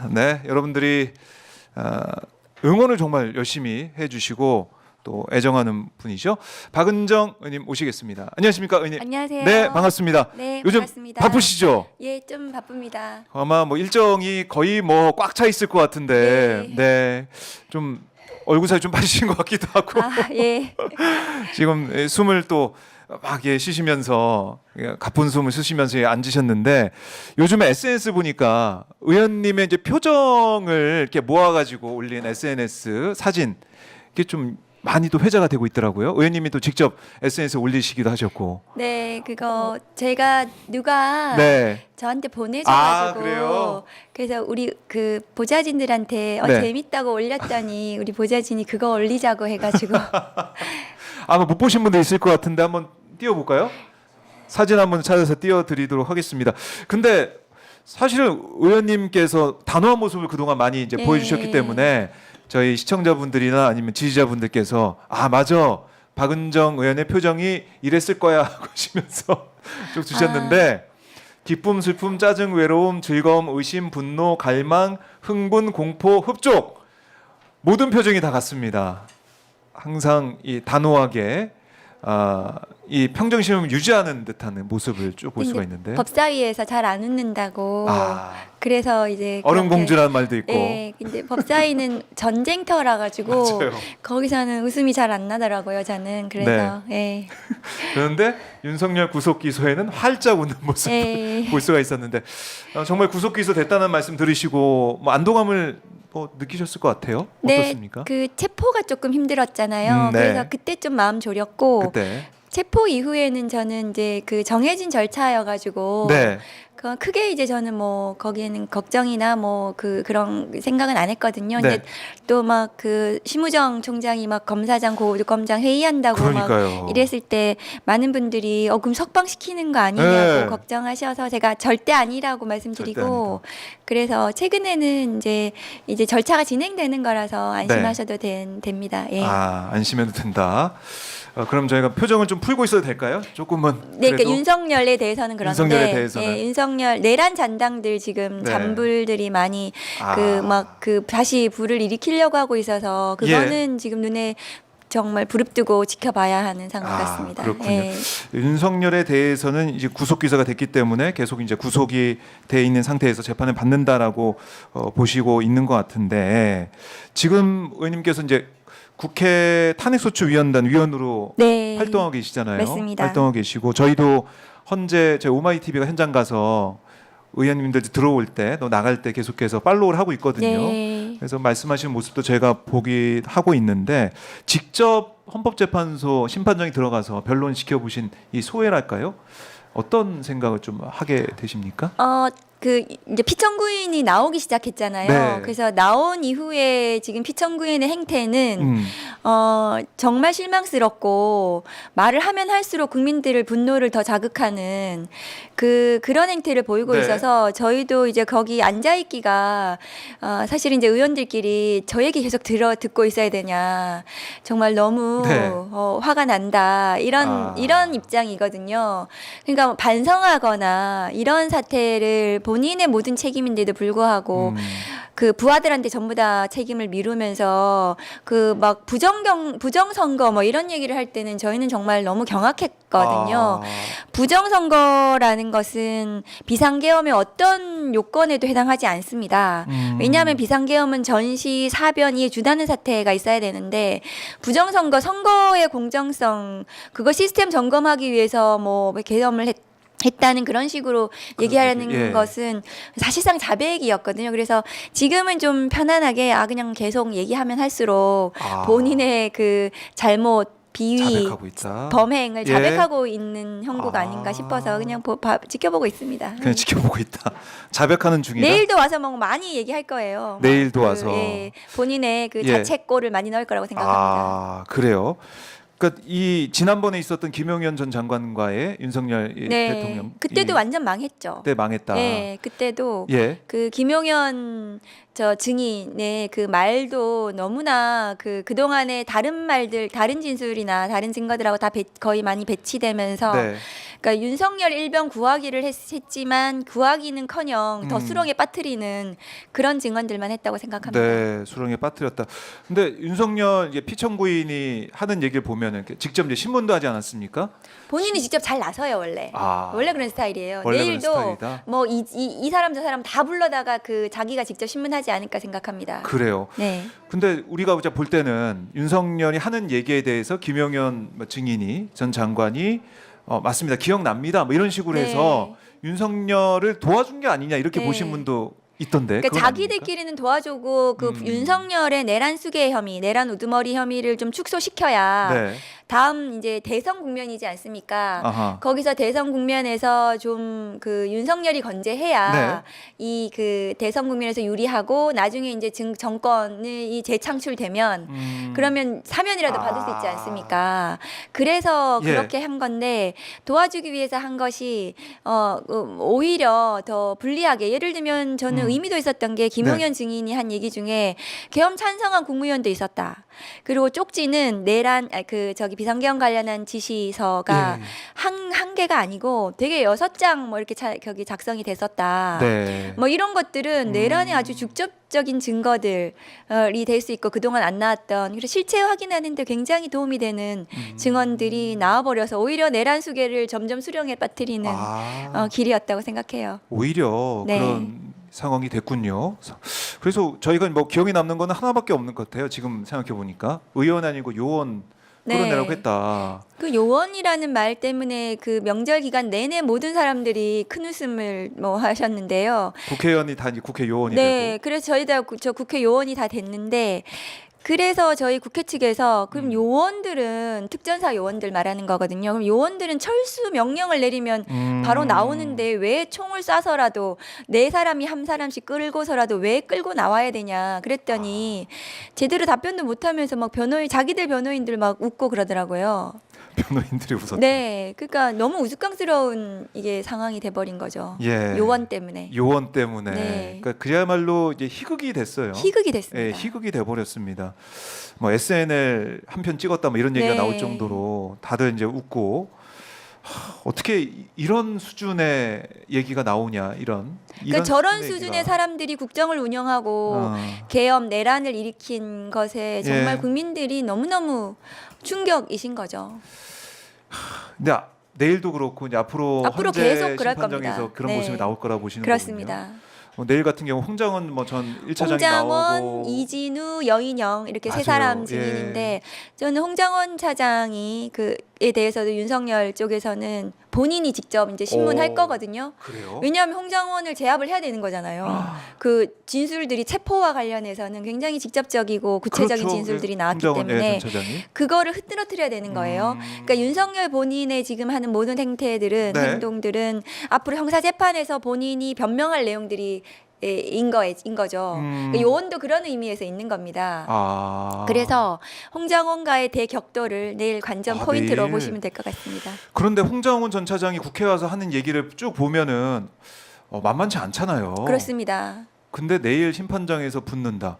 네, 여러분들이 응원을 정말 열심히 해주시고 또 애정하는 분이죠. 박은정 의원님 모시겠습니다. 안녕하십니까, 의원님? 안녕하세요. 네, 반갑습니다. 네, 요즘 반갑습니다. 바쁘시죠? 예, 좀 바쁩니다. 아마 뭐 일정이 거의 뭐 꽉 차 있을 것 같은데, 네, 좀 얼굴살이 좀 빠지신 것 같기도 하고. 아, 예. 지금 숨을 또 막 쉬시면서 가쁜 숨을 쉬시면서 앉으셨는데 요즘에 SNS 보니까 의원님의 이제 표정을 이렇게 모아가지고 올린 SNS 사진 이게 좀 많이 또 회자가 되고 있더라고요. 의원님이 또 직접 SNS에 올리시기도 하셨고. 네, 그거 제가 누가 네. 저한테 보내줘가지고 그래요? 그래서 우리 그 보좌진들한테 네. 재밌다고 올렸더니 우리 보좌진이 그거 올리자고 해가지고 아마 못 보신 분들 있을 것 같은데 한번 띄워볼까요? 사진 한번 찾아서 띄워드리도록 하겠습니다. 근데 사실은 의원님께서 단호한 모습을 그동안 많이 이제 예. 보여주셨기 때문에 저희 시청자분들이나 아니면 지지자분들께서 아 맞아 박은정 의원의 표정이 이랬을 거야 하고 하시면서 쭉 주셨는데 기쁨, 슬픔, 짜증, 외로움, 즐거움, 의심, 분노, 갈망, 흥분, 공포, 흡족 모든 표정이 다 같습니다. 항상 이 단호하게 이 평정심을 유지하는 듯한 모습을 쭉 볼 수가 있는데 법사위에서 잘 안 웃는다고 아. 그래서 이제 얼음공주라는 말도 있고 예, 근데 법사위는 전쟁터라 가지고 맞아요. 거기서는 웃음이 잘 안 나더라고요. 저는 그래서 예. 그런데 윤석열 구속 기소에는 활짝 웃는 모습 예. 볼 수가 있었는데 정말 구속 기소 됐다는 말씀 들으시고 뭐 안도감을 뭐 느끼셨을 것 같아요. 어떻습니까? 그 체포가 조금 힘들었잖아요. 네. 그래서 그때 좀 마음 졸였고 그때 체포 이후에는 저는 이제 그 정해진 절차여가지고 네. 그 크게 이제 저는 뭐 거기에는 걱정이나 뭐 그런 생각은 안 했거든요. 네. 근데 또 막 그 심우정 총장이 막 검사장 고검장 회의한다고 그러니까요. 막 이랬을 때 많은 분들이 그럼 석방시키는 거 아니냐고 네. 걱정하셔서 제가 절대 아니라고 말씀드리고 그래서 최근에는 이제 절차가 진행되는 거라서 안심하셔도 됩니다. 예. 안심해도 된다. 그럼 저희가 표정을 좀 풀고 있어도 될까요? 조금은. 네, 그러니까 그래도? 윤석열에 대해서는 그런데 윤석열에 대해서는. 예, 윤석열 내란 잔당들 지금 네. 잔불들이 많이 아. 다시 불을 일으키려고 하고 있어서 그거는 지금 눈에 정말 부릅뜨고 지켜봐야 하는 상황 같습니다. 그렇군요. 예. 윤석열에 대해서는 이제 구속 기소가 됐기 때문에 계속 이제 구속이 돼 있는 상태에서 재판을 받는다라고 보시고 있는 것 같은데 지금 의원님께서 이제 국회 탄핵소추위원단 위원으로 네. 활동하고 계시잖아요. 맞습니다. 활동하고 계시고 저희도 현재 저희 오마이 TV가 현장 가서 의원님들 들어올 때 또 나갈 때 계속해서 팔로우를 하고 있거든요. 네. 그래서 말씀하시는 모습도 제가 보기 하고 있는데 직접 헌법재판소 심판정이 들어가서 변론 시켜보신 이 소회랄까요? 어떤 생각을 좀 하게 되십니까? 그 이제 피청구인이 나오기 시작했잖아요. 네. 그래서 나온 이후에 지금 피청구인의 행태는 정말 실망스럽고 말을 하면 할수록 국민들을 분노를 더 자극하는 그런 행태를 보이고 네. 있어서 저희도 이제 거기 앉아 있기가 사실 이제 의원들끼리 저 얘기 계속 듣고 있어야 되냐 정말 너무 네. 화가 난다 이런 입장이거든요. 그러니까 반성하거나 이런 사태를 본인의 모든 책임인데도 불구하고 그 부하들한테 전부 다 책임을 미루면서 그 막 부정선거 뭐 이런 얘기를 할 때는 저희는 정말 너무 경악했거든요. 부정선거라는 것은 비상계엄의 어떤 요건에도 해당하지 않습니다. 왜냐하면 비상계엄은 전시, 사변이 주다는 사태가 있어야 되는데 부정선거, 선거의 공정성 그거 시스템 점검하기 위해서 뭐 계엄을 했다는 그런 식으로 얘기하는 것은 사실상 자백이었거든요. 그래서 지금은 좀 편안하게 그냥 계속 얘기하면 할수록 본인의 그 잘못 비위 자백하고 있다. 범행을 자백하고 있는 형국가 아닌가 싶어서 그냥 지켜보고 있습니다. 그냥 지켜보고 있다. 자백하는 중이다. 내일도 와서 뭐 많이 얘기할 거예요. 내일도 와서. 본인의 그 자책골을 많이 넣을 거라고 생각합니다. 그래요. 그러니까 이 지난번에 있었던 김용현 전 장관과의 윤석열 네. 대통령 그때도 완전 망했죠. 그때 망했다. 네, 그때도 예. 그 김용현 저 증인의 그 말도 너무나 그동안의 다른 말들, 다른 진술이나 다른 증거들하고 다 거의 많이 배치되면서 네. 그러니까 윤석열 일병 구하기를 했지만 구하기는커녕 더 음. 수렁에 빠뜨리는 그런 증언들만 했다고 생각합니다. 네, 수렁에 빠뜨렸다. 근데 윤석열 이제 피청구인이 하는 얘기를 보면은 직접 이제 신문도 하지 않았습니까? 본인이 직접 잘 나서요 원래. 아, 원래 그런 스타일이에요. 원래 그런 내일도 스타일이다? 뭐 이 사람 저 사람 다 불러다가 그 자기가 직접 신문하지 않을까 생각합니다. 그래요. 네. 근데 우리가 볼 때는 윤석열이 하는 얘기에 대해서 김용현 증인이 전 장관이 맞습니다. 기억납니다. 뭐 이런 식으로 네. 해서 윤석열을 도와준 게 아니냐 이렇게 네. 보신 분도 있던데. 그러니까 그건 자기들끼리는 도와주고 그 윤석열의 내란 수괴 혐의, 내란 우두머리 혐의를 좀 축소시켜야 아닙니까? 네. 다음 이제 대선 국면이지 않습니까? 아하. 거기서 대선 국면에서 좀 그 윤석열이 건재해야 이 그 대선 국면에서 유리하고 나중에 이제 정권이 재창출되면 그러면 사면이라도 받을 수 있지 않습니까? 그래서 예. 그렇게 한 건데 도와주기 위해서 한 것이 오히려 더 불리하게 예를 들면 저는 의미도 있었던 게 김용현 증인이 한 얘기 중에 계엄 찬성한 국무위원도 있었다. 그리고 쪽지는 내란 비상계엄 관련한 지시서가 예. 한 개가 아니고 되게 6장 뭐 이렇게 거기 작성이 됐었다. 네. 뭐 이런 것들은 내란의 아주 직접적인 증거들이 될 수 있고 그동안 안 나왔던 그래서 실체 확인하는데 굉장히 도움이 되는 증언들이 나와버려서 오히려 내란 수괴를 점점 수렁에 빠뜨리는 길이었다고 생각해요. 오히려 네. 그런 상황이 됐군요. 그래서 저희가 뭐 기억에 남는 거는 하나밖에 없는 것 같아요. 지금 생각해 보니까 의원 아니고 요원 끌어내라고 했다. 그 요원이라는 말 때문에 그 명절 기간 내내 모든 사람들이 큰 웃음을 뭐 하셨는데요. 국회의원이 다 이제 국회 요원이 네, 되고. 그래서 저희 저 국회 요원이 다 됐는데. 그래서 저희 국회 측에서 그럼 요원들은 특전사 요원들 말하는 거거든요. 그럼 요원들은 철수 명령을 내리면 바로 나오는데 왜 총을 쏴서라도 네 사람이 한 사람씩 끌고서라도 왜 끌고 나와야 되냐 그랬더니 제대로 답변도 못하면서 막 자기들 변호인들 막 웃고 그러더라고요. 변호인들이 웃었다. 네, 그러니까 너무 우스꽝스러운 이게 상황이 돼버린 거죠. 예. 요원 때문에. 요원 때문에. 네. 그러니까 그야말로 이제 희극이 됐어요. 희극이 됐습니다. 예, 희극이 돼버렸습니다. 뭐 SNL 한 편 찍었다 뭐 이런 얘기가 네. 나올 정도로 다들 이제 웃고 어떻게 이런 수준의 얘기가 나오냐 이런. 그러니까 저런 수준의 수준의 얘기가. 사람들이 국정을 운영하고 계엄 내란을 일으킨 것에 정말 예. 국민들이 너무너무 충격이신 거죠. 근데 내일도 그렇고 이제 앞으로 헌재 계속 그럴 심판정에서 겁니다. 그런 네. 모습이 나올 거라 보시는 거군요. 그렇습니다. 내일 같은 경우 홍장원 뭐 전 1차장이 홍장원, 나오고 이진우, 여인영 이렇게 세 맞아요. 사람 예. 증인인데 저는 홍장원 차장이 그에 대해서도 윤석열 쪽에서는 본인이 직접 이제 신문할 거거든요. 그래요? 왜냐하면 홍장원을 제압을 해야 되는 거잖아요. 그 진술들이 체포와 관련해서는 굉장히 직접적이고 구체적인 그렇죠. 진술들이 예, 나왔기 홍장원, 때문에 예, 전 차장이. 그거를 흐트러뜨려야 되는 거예요. 그러니까 윤석열 본인의 지금 하는 모든 행태들은 네. 행동들은 앞으로 형사 재판에서 본인이 변명할 내용들이 인 거죠. 그러니까 요원도 그런 의미에서 있는 겁니다. 그래서 홍장원과의 대격돌을 내일 관전 포인트로 내일. 보시면 될 것 같습니다. 그런데 홍장원 전 차장이 국회 와서 하는 얘기를 쭉 보면은 만만치 않잖아요. 그렇습니다. 근데 내일 심판장에서 붙는다.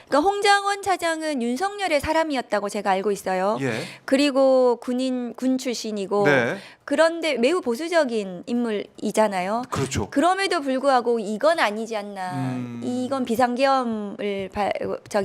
그러니까 홍장원 차장은 윤석열의 사람이었다고 제가 알고 있어요. 예. 그리고 군 출신이고 네. 그런데 매우 보수적인 인물이잖아요. 그렇죠. 그럼에도 불구하고 이건 아니지 않나. 이건 비상계엄을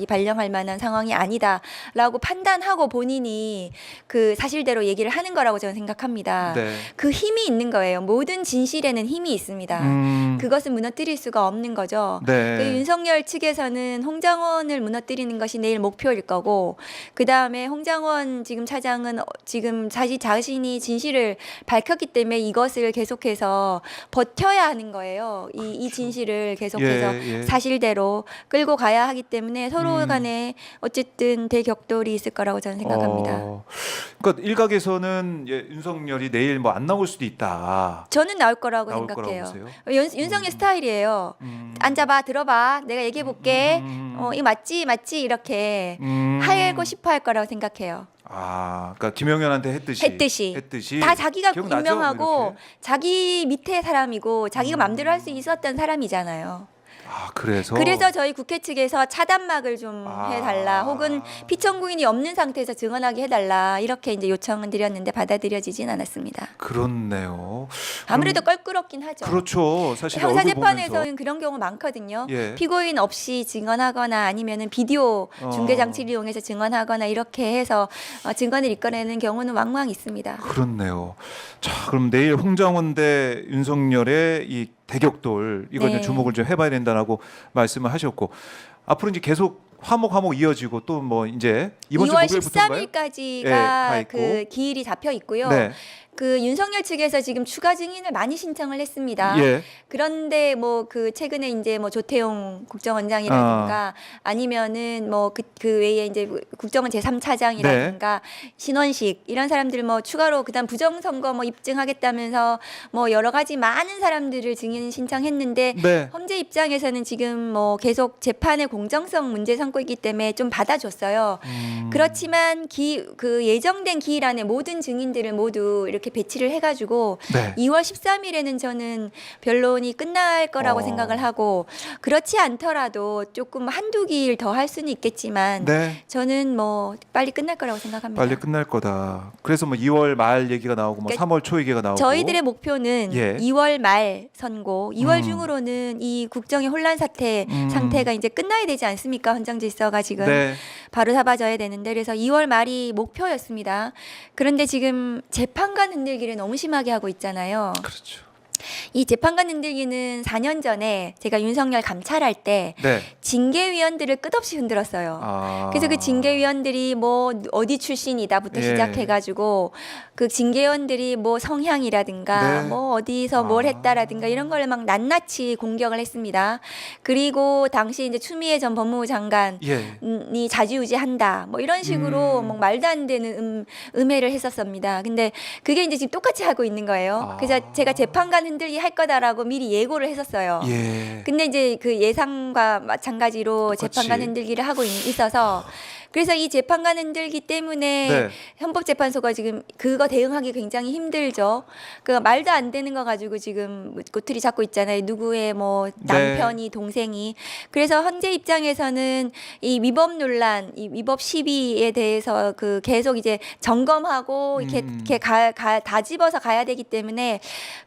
발령할 만한 상황이 아니다라고 판단하고 본인이 그 사실대로 얘기를 하는 거라고 저는 생각합니다. 네. 그 힘이 있는 거예요. 모든 진실에는 힘이 있습니다. 그것은 무너뜨릴 수가 없는 거죠. 네. 그 윤석열 측에서는 홍장원을 무너뜨리는 것이 내일 목표일 거고 그 다음에 홍장원 지금 차장은 지금 자신이 진실을 밝혔기 때문에 이것을 계속해서 버텨야 하는 거예요. 이 진실을 계속해서 예, 예. 사실대로 끌고 가야 하기 때문에 서로 간에 어쨌든 대격돌이 있을 거라고 저는 생각합니다. 그러니까 일각에서는 윤석열이 내일 뭐 안 나올 수도 있다. 저는 나올 거라고 나올 생각해요. 거라고 보세요? 윤석열 스타일이에요. 앉아봐, 들어봐, 내가 얘기해 볼게. 이거 맞지 이렇게 하고 싶어 할 거라고 생각해요. 그러니까 김용현한테 했듯이 다 자기가 기억나죠? 임명하고 이렇게? 자기 밑에 사람이고 자기가 맘대로 할 수 있었던 사람이잖아요. 그래서 저희 국회 측에서 차단막을 좀 해달라, 혹은 피청구인이 없는 상태에서 증언하게 해달라, 이렇게 이제 요청을 드렸는데 받아들여지진 않았습니다. 그렇네요. 아무래도 껄끄럽긴 하죠. 그렇죠. 사실 형사재판에서는 그런 경우 많거든요. 예. 피고인 없이 증언하거나 아니면은 비디오 중계 장치를 이용해서 증언하거나 이렇게 해서 증언을 이끌어내는 경우는 왕왕 있습니다. 그렇네요. 자, 그럼 내일 홍장원 대 윤석열의 이 대격돌 이거 네. 좀 주목을 좀 해봐야 된다라고 말씀을 하셨고, 앞으로 이제 계속 화목 이어지고 또 뭐 이제 이번 주 2월 목요일부터인가요? 13일까지가 예, 가 있고. 그 기일이 잡혀 있고요. 네. 그 윤석열 측에서 지금 추가 증인을 많이 신청을 했습니다. 예. 그런데 뭐 그 최근에 이제 뭐 조태용 국정원장이라든가 아니면은 뭐 그 외에 이제 국정원 제3차장이라든가 신원식 이런 사람들 뭐 추가로 그다음 부정선거 뭐 입증하겠다면서 뭐 여러 가지 많은 사람들을 증인 신청했는데 네. 헌재 입장에서는 지금 뭐 계속 재판의 공정성 문제 삼고 있기 때문에 좀 받아줬어요. 그렇지만 그 예정된 기일 안에 모든 증인들을 모두 이렇게 배치를 해가지고 네. 2월 13일에는 저는 변론이 끝날 거라고 생각을 하고, 그렇지 않더라도 조금 한두 기일 더 할 수는 있겠지만 네. 저는 뭐 빨리 끝날 거라고 생각합니다. 빨리 끝날 거다. 그래서 뭐 2월 말 얘기가 나오고 뭐 그러니까 3월 초 얘기가 나오고. 저희들의 목표는 예. 2월 말 선고, 2월 중으로는 이 국정의 혼란 상태가 이제 끝나야 되지 않습니까? 헌정 질서가 지금 네. 바로 잡아져야 되는데, 그래서 2월 말이 목표였습니다. 그런데 지금 재판관 흔들기를 너무 심하게 하고 있잖아요. 그렇죠. 이 재판관 흔들기는 4년 전에 제가 윤석열 감찰할 때 네. 징계위원들을 끝없이 흔들었어요. 그래서 그 징계위원들이 뭐 어디 출신이다부터 예. 시작해가지고 그 징계위원들이 뭐 성향이라든가 네. 뭐 어디서 뭘 했다라든가 이런 걸 막 낱낱이 공격을 했습니다. 그리고 당시 이제 추미애 전 법무부 장관이 예. 자지우지한다 뭐 이런 식으로 뭐 말도 안 되는 음해를 했었습니다. 근데 그게 이제 지금 똑같이 하고 있는 거예요. 그래서 제가 재판관 흔들기 할 거다라고 미리 예고를 했었어요. 예. 근데 이제 그 예상과 마찬가지로 똑같이. 재판관 흔들기를 하고 있어서, 그래서 이 재판관 흔들기 때문에 네. 헌법재판소가 지금 그거 대응하기 굉장히 힘들죠. 그 말도 안 되는 거 가지고 지금 꼬투리 잡고 있잖아요. 누구의 뭐 남편이 동생이. 그래서 헌재 입장에서는 이 위법 논란, 이 위법 시비에 대해서 그 계속 이제 점검하고 이렇게 다 집어서 가야 되기 때문에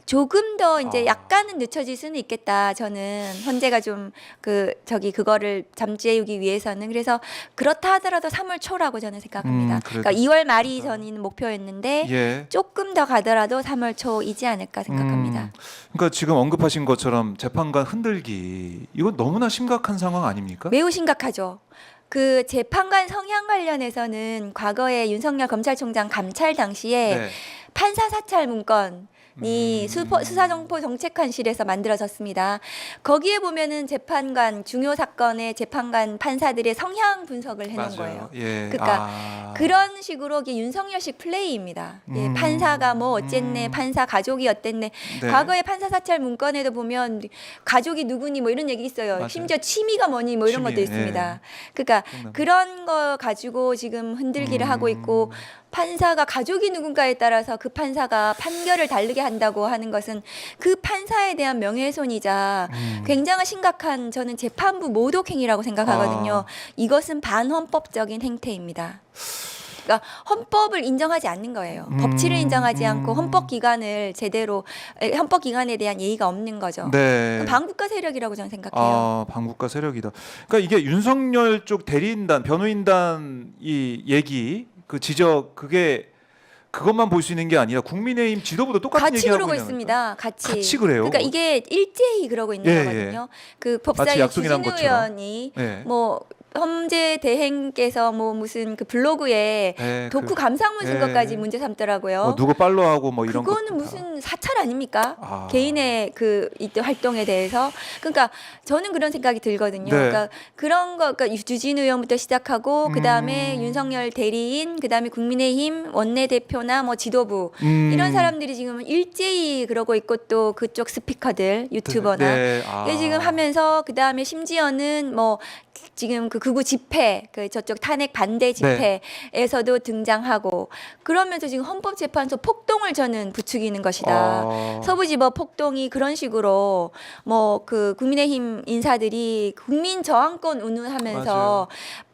조금 더 이제 약간은 늦춰질 수는 있겠다. 저는 헌재가 좀 그거를 잠재우기 위해서는. 그래서 그렇다 하더라도 3월 초라고 저는 생각합니다. 그러니까 2월 말이 저는 목표였는데 예. 조금 더 가더라도 3월 초이지 않을까 생각합니다. 그러니까 지금 언급하신 것처럼 재판관 흔들기 이거 너무나 심각한 상황 아닙니까? 매우 심각하죠. 그 재판관 성향 관련해서는 과거에 윤석열 검찰총장 감찰 당시에 네. 판사 사찰 문건 이 수사정보정책관실에서 만들어졌습니다. 거기에 보면은 재판관 중요 사건의 재판관 판사들의 성향 분석을 해놓은 거예요. 예. 그러니까 그런 식으로 윤석열식 플레이입니다. 예, 판사가 뭐 어쨌네, 판사 가족이 어땠네. 네. 과거에 판사 사찰 문건에도 보면 가족이 누구니 뭐 이런 얘기 있어요. 맞아요. 심지어 취미가 뭐니 뭐 이런 취미, 것도 있습니다. 예. 그러니까 그런 거 가지고 지금 흔들기를 하고 있고, 판사가 가족이 누군가에 따라서 그 판사가 판결을 다르게 한다고 하는 것은 그 판사에 대한 명예훼손이자 굉장히 심각한, 저는 재판부 모독행위라고 생각하거든요. 이것은 반헌법적인 행태입니다. 그러니까 헌법을 인정하지 않는 거예요. 법치를 인정하지 않고 헌법기관을 제대로, 헌법기관에 대한 예의가 없는 거죠. 네. 반국가 세력이라고 저는 생각해요. 반국가 세력이다. 그러니까 이게 윤석열 쪽 대리인단, 변호인단 이 얘기, 그 지적, 그것만 볼 수 있는 게 아니라 국민의힘 지도부도 똑같은 같이 얘기하고 그러고 있는 있습니다. 거니까. 같이 그래요. 그러니까 이게 일제히 그러고 있는 예, 거거든요. 그 마치 법사위 약속이 난 주진우 것처럼. 의원이 예. 뭐 헌재 대행께서 뭐 무슨 그 블로그에 예, 독후 감상문 쓴 예. 것까지 문제 삼더라고요. 누구 팔로우하고 뭐 이런 그거는 것도 다. 무슨 사찰 아닙니까? 아. 개인의 그 이때 활동에 대해서. 그러니까 저는 그런 생각이 들거든요. 네. 그러니까 그런 거, 그러니까 주진우 의원부터 시작하고 그 다음에 윤석열 대리인, 그 다음에 국민의힘 원내대표나 뭐 지도부 이런 사람들이 지금 일제히 그러고 있고, 또 그쪽 스피커들, 유튜버나 네. 이게 지금 하면서, 그 다음에 심지어는 뭐 지금 그 극우 집회, 그 저쪽 탄핵 반대 집회에서도 등장하고 그러면서 지금 헌법재판소 폭동을 저는 부추기는 것이다. 서부지법 폭동이 그런 식으로 뭐 그 국민의힘 인사들이 국민 저항권 운운하면서 맞아요.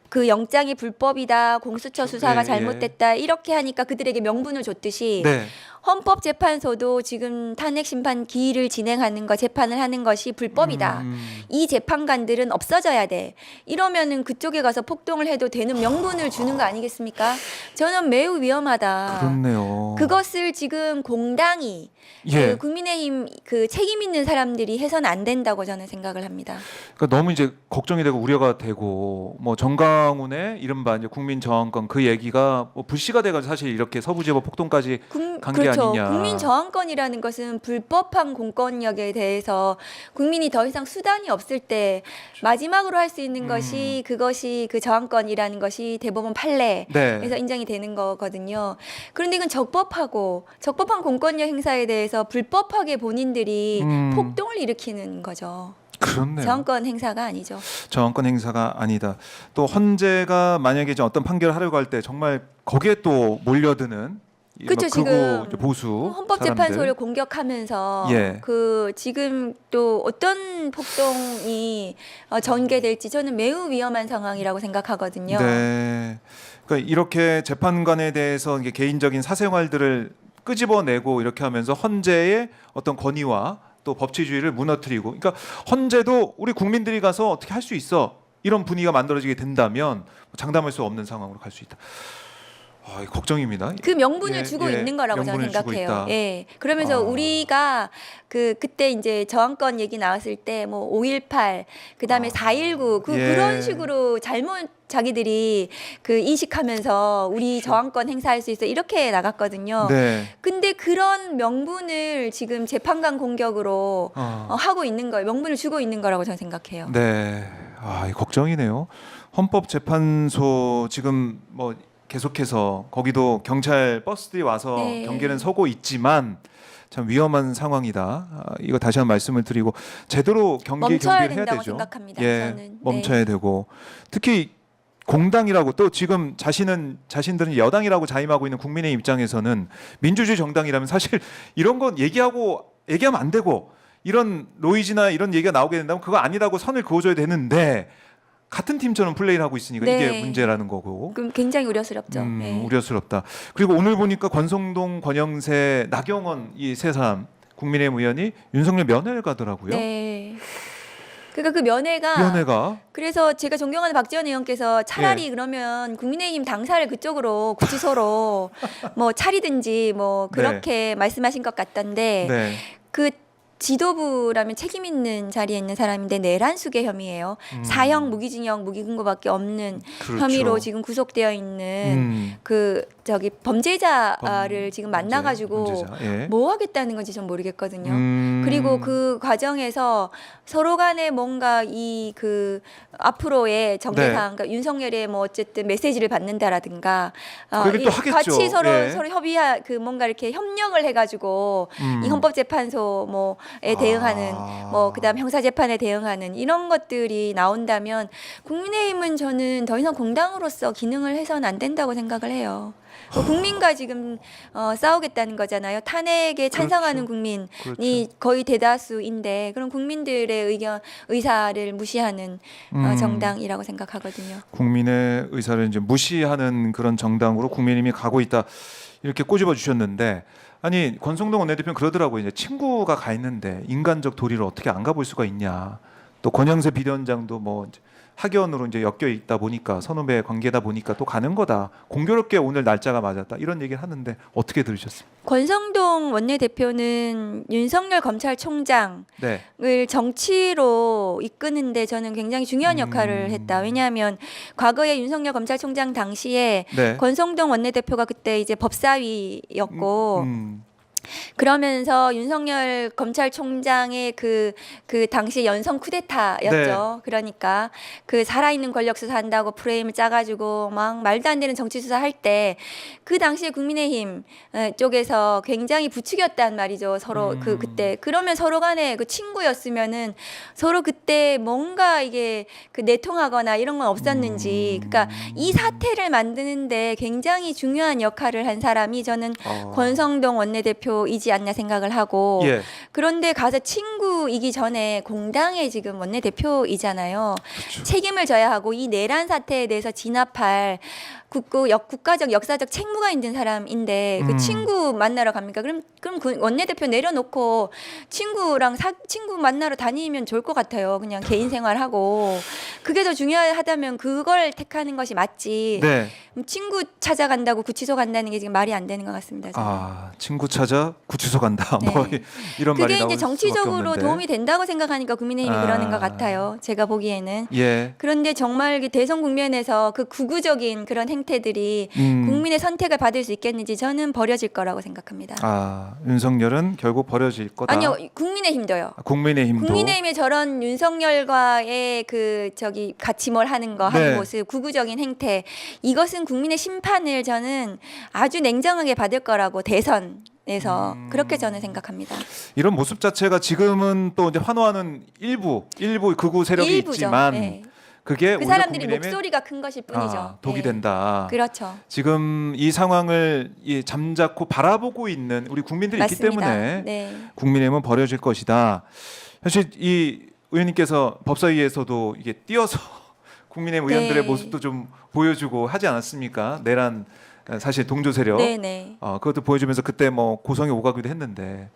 그 영장이 불법이다, 공수처 수사가 예, 잘못됐다 이렇게 하니까 그들에게 명분을 줬듯이 네. 헌법재판소도 지금 탄핵 심판 기일을 진행하는 거 재판을 하는 것이 불법이다. 이 재판관들은 없어져야 돼. 이러면은 그쪽에 가서 폭동을 해도 되는 명분을 주는 거 아니겠습니까? 저는 매우 위험하다. 그렇네요. 그것을 지금 공당이 예. 그 국민의힘 그 책임 있는 사람들이 해서는 안 된다고 저는 생각을 합니다. 그러니까 너무 이제 걱정이 되고 우려가 되고 뭐 정강훈의 이른바 이제 국민 저항권 그 얘기가 뭐 불씨가 돼가지고 사실 이렇게 서부지법 폭동까지 간 게 그렇죠. 아니냐. 국민 저항권이라는 것은 불법한 공권력에 대해서 국민이 더 이상 수단이 없을 때 마지막으로 할 수 있는 것이 그것이 그 저항권이라는 것이 대법원 판례에서 네. 인정이 되는 거거든요. 그런데 이건 적법한 공권력 행사에 대해서 불법하게 본인들이 폭동을 일으키는 거죠. 그렇네요. 저항권 행사가 아니죠. 저항권 행사가 아니다. 또 헌재가 만약에 이제 어떤 판결을 하려고 할 때 정말 거기에 또 몰려드는 이 그렇죠. 뭐 지금 극우 보수 헌법재판소를 사람들. 공격하면서 예. 그 지금 또 어떤 폭동이 전개될지 저는 매우 위험한 상황이라고 생각하거든요. 네. 그러니까 이렇게 재판관에 대해서 이게 개인적인 사생활들을 끄집어내고 이렇게 하면서 헌재의 어떤 권위와 또 법치주의를 무너뜨리고, 그러니까 헌재도 우리 국민들이 가서 어떻게 할 수 있어 이런 분위기가 만들어지게 된다면 장담할 수 없는 상황으로 갈 수 있다. 이거 걱정입니다. 그 명분을 예, 주고 예, 있는 거라고 저는 명분을 주고 생각해요. 있다. 예. 그러면서 우리가 그때 이제 저항권 얘기 나왔을 때 뭐 5.18 그다음에 4.19 예. 그런 식으로 잘못 자기들이 그 인식하면서 우리 저항권 행사할 수 있어 이렇게 나갔거든요. 네. 근데 그런 명분을 지금 재판관 공격으로 하고 있는 거예요. 명분을 주고 있는 거라고 저는 생각해요. 네. 이 걱정이네요. 헌법재판소 지금 뭐 계속해서 거기도 경찰 버스들이 와서 네. 경계는 서고 있지만 참 위험한 상황이다. 이거 다시 한번 말씀을 드리고 제대로 경계 멈춰야 경비를 해야 된다고 되죠. 생각합니다. 예, 저는. 멈춰야 되고 특히 공당이라고 또 지금 자신들은 여당이라고 자임하고 있는 국민의 입장에서는 민주주의 정당이라면 사실 이런 건 얘기하면 안 되고 이런 노이즈나 이런 얘기가 나오게 된다면 그거 아니라고 선을 그어줘야 되는데 같은 팀처럼 플레이를 하고 있으니까 네. 이게 문제라는 거고. 그럼 굉장히 우려스럽죠. 네. 우려스럽다. 그리고 오늘 보니까 권성동, 권영세, 나경원 이 세 사람 국민의힘 의원이 윤석열 면회를 가더라고요. 네. 그러니까 그 면회가 그래서 제가 존경하는 박지원 의원께서 차라리 예. 그러면 국민의힘 당사를 그쪽으로 구치소로 뭐 차리든지 뭐 그렇게 말씀하신 것 같던데 네. 그 지도부라면 책임 있는 자리에 있는 사람인데 내란수계 혐의예요. 사형 무기징역 무기금고밖에 없는 그렇죠. 혐의로 지금 구속되어 있는 그 저기 범죄자를 지금 만나가지고 예. 뭐 하겠다는 건지 전 모르겠거든요. 그리고 그 과정에서 서로 간에 뭔가 이 그 앞으로의 정계상 그러니까 윤석열의 뭐 어쨌든 메시지를 받는다라든가 그게 또 하겠죠. 같이 서로 예. 협의하 그 뭔가 이렇게 협력을 해가지고 이 헌법재판소 뭐에 대응하는 뭐 그다음 형사재판에 대응하는 이런 것들이 나온다면 국민의힘은 저는 더 이상 공당으로서 기능을 해서는 안 된다고 생각을 해요. 국민과 지금 싸우겠다는 거잖아요. 탄핵에 찬성하는 국민이 거의 대다수인데 그럼 국민들의 의사를 무시하는 정당이라고 생각하거든요. 국민의 의사를 이제 무시하는 그런 정당으로 국민의힘이 가고 있다 이렇게 꼬집어 주셨는데 아니 권성동 원내대표는 그러더라고요. 이제 친구가 가 있는데 인간적 도리를 어떻게 안 가볼 수가 있냐. 또 권영세 비대위원장도 뭐 학연으로 이제 엮여 있다 보니까 선후배 관계다 보니까 또 가는 거다. 공교롭게 오늘 날짜가 맞았다. 이런 얘기를 하는데 어떻게 들으셨습니까? 권성동 원내대표는 윤석열 검찰총장을 네. 정치로 이끄는데 저는 굉장히 중요한 역할을 했다. 왜냐하면 과거에 윤석열 검찰총장 당시에 네. 권성동 원내대표가 그때 이제 법사위였고 그러면서 윤석열 검찰총장의 그 당시 연성 쿠데타였죠. 네. 그러니까 그 살아있는 권력 수사한다고 프레임을 짜가지고 막 말도 안 되는 정치 수사할 때 그 당시에 국민의힘 쪽에서 굉장히 부추겼단 말이죠. 서로 그때 그러면 서로 간에 그 친구였으면은 서로 그때 뭔가 이게 그 내통하거나 이런 건 없었는지. 그러니까 이 사태를 만드는데 굉장히 중요한 역할을 한 사람이 저는 권성동 원내대표이지 않나 생각을 하고 예. 그런데 가서 친구이기 전에 공당의 지금 원내대표이잖아요. 그렇죠. 책임을 져야 하고 이 내란 사태에 대해서 진압할 국가적 역사적 책무가 있는 사람인데 그 친구 만나러 갑니까? 그럼 그 원내대표 내려놓고 친구 만나러 다니면 좋을 것 같아요. 그냥 개인 생활하고 그게 더 중요하다면 그걸 택하는 것이 맞지. 네. 친구 찾아간다고 구치소 간다는 게 지금 말이 안 되는 것 같습니다. 저는. 아, 친구 찾아 구치소 간다. 네. 뭐 이런 말이 그게 나올 이제 수밖에 정치적으로 없는데. 도움이 된다고 생각하니까 국민의힘이 그러는 것 같아요. 제가 보기에는. 예. 그런데 정말 그 대선 국면에서 그 국구적인 그런 행태들이 국민의 선택을 받을 수 있겠는지 저는 버려질 거라고 생각합니다. 아, 윤석열은 결국 버려질 거다. 아니요, 국민의힘도요. 아, 국민의힘도. 국민의힘의 저런 윤석열과의 같이 뭘 하는 거 하는 네. 모습, 구구적인 행태, 이것은 국민의 심판을 저는 아주 냉정하게 받을 거라고 대선에서 그렇게 저는 생각합니다. 이런 모습 자체가 지금은 또 이제 환호하는 일부 극우 세력이 일부죠. 있지만 네. 그게 그 오히려 사람들이 국민의힘에 목소리가 큰 것일 뿐이죠. 독이 네. 된다. 그렇죠. 지금 이 상황을 잠자코 바라보고 있는 우리 국민들이 맞습니다. 있기 때문에 네. 국민의힘은 버려질 것이다. 사실 이 의원님께서 법사위에서도 이게 띄어서 국민의힘 의원들의 네. 모습도 좀 보여주고 하지 않았습니까? 내란 사실 동조 세력 네네. 그것도 보여주면서 그때 뭐 고성에 오가기도 했는데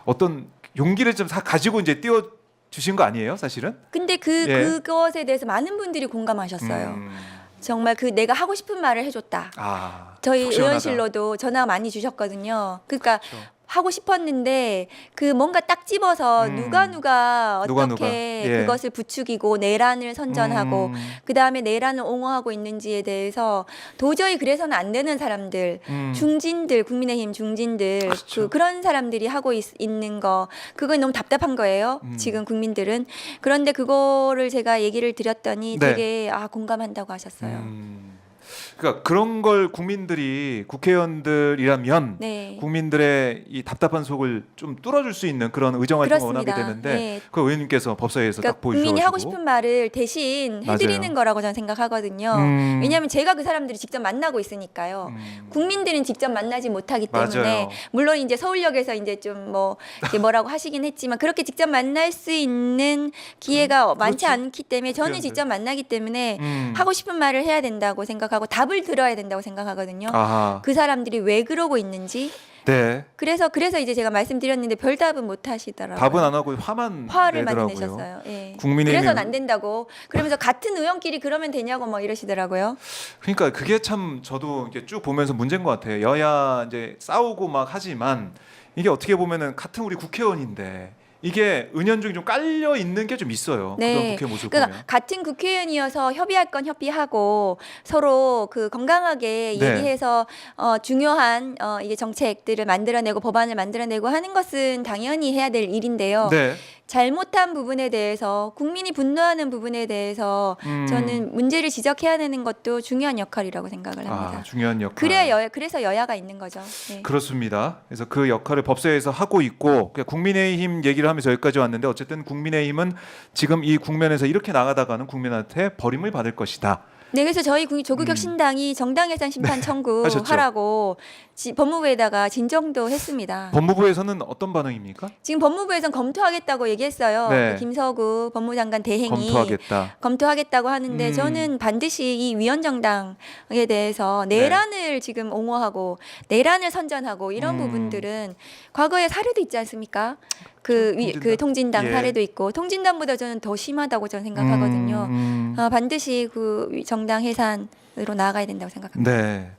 어떤 용기를 좀 가지고 이제 띄워 주신 거 아니에요, 사실은? 근데 예. 그것에 대해서 많은 분들이 공감하셨어요. 음. 정말 내가 하고 싶은 말을 해줬다. 아, 저희 속 시원하다. 의원실로도 전화 많이 주셨거든요. 그러니까 그렇죠. 하고 싶었는데 뭔가 딱 집어서 누가 누가. 어떻게 예. 그것을 부추기고 내란을 선전하고 그 다음에 내란을 옹호하고 있는지에 대해서 도저히 그래서는 안 되는 사람들, 중진들, 국민의힘 중진들 그렇죠. 그런 사람들이 하고 있는 거 그건 너무 답답한 거예요. 지금 국민들은. 그런데 그거를 제가 얘기를 드렸더니 네. 되게 공감한다고 하셨어요. 그러니까 그런 걸 국민들이 국회의원들이라면 네. 국민들의 이 답답한 속을 좀 뚫어줄 수 있는 그런 의정 활동을 그렇습니다. 원하게 되는데 네. 그 의원님께서 법사위에서 그러니까 딱 보여주셔가지고 국민이 하고 싶은 말을 대신 해드리는 맞아요. 거라고 저는 생각하거든요. 왜냐하면 제가 그 사람들이 직접 만나고 있으니까요. 국민들은 직접 만나지 못하기 때문에 맞아요. 물론 이제 서울역에서 이제 좀 뭐라고 하시긴 했지만 그렇게 직접 만날 수 있는 기회가 많지 그렇죠. 않기 때문에 저는 국회의원들. 직접 만나기 때문에 음. 하고 싶은 말을 해야 된다고 생각하고 답을 들어야 된다고 생각하거든요. 아하. 그 사람들이 왜 그러고 있는지. 네. 그래서 이제 제가 말씀드렸는데 별 답은 못 하시더라고요. 답은 안 하고 화를 많이 내더라고요. 내셨어요. 예. 국민의힘이- 그래서는 안 된다고. 그러면서 같은 의원끼리 그러면 되냐고 막 이러시더라고요. 그러니까 그게 참 저도 이렇게 쭉 보면서 문제인 것 같아요. 여야 이제 싸우고 막 하지만 이게 어떻게 보면은 같은 우리 국회의원인데 이게 은연중에 좀 깔려 있는 게 좀 있어요. 그런 네. 국회 모습 그러니까 보면. 같은 국회의원이어서 협의할 건 협의하고 서로 건강하게 네. 얘기해서 중요한 이게 정책들을 만들어내고 법안을 만들어내고 하는 것은 당연히 해야 될 일인데요. 네. 잘못한 부분에 대해서 국민이 분노하는 부분에 대해서 저는 문제를 지적해야 되는 것도 중요한 역할이라고 생각을 합니다. 아, 중요한 역할. 그래서 여야가 있는 거죠. 네. 그렇습니다. 그래서 그 역할을 법사위에서 하고 있고 그러니까 국민의힘 얘기를 하면서 여기까지 왔는데 어쨌든 국민의힘은 지금 이 국면에서 이렇게 나가다가는 국민한테 버림을 받을 것이다. 네, 그래서 저희 조국혁 신당이 정당해산 심판 하셨죠. 청구하라고 법무부에다가 진정도 했습니다. 법무부에서는 어떤 반응입니까? 지금 법무부에서는 검토하겠다고 얘기했어요. 네. 김서구 법무장관 대행이 검토하겠다. 검토하겠다고 하는데 저는 반드시 이 위헌정당에 대해서 내란을 지금 옹호하고 내란을 선전하고 이런 부분들은 과거에 사례도 있지 않습니까? 그 통진당 예. 사례도 있고 통진당보다 저는 더 심하다고 저는 생각하거든요. 반드시 그 정당 해산으로 나아가야 된다고 생각합니다. 네,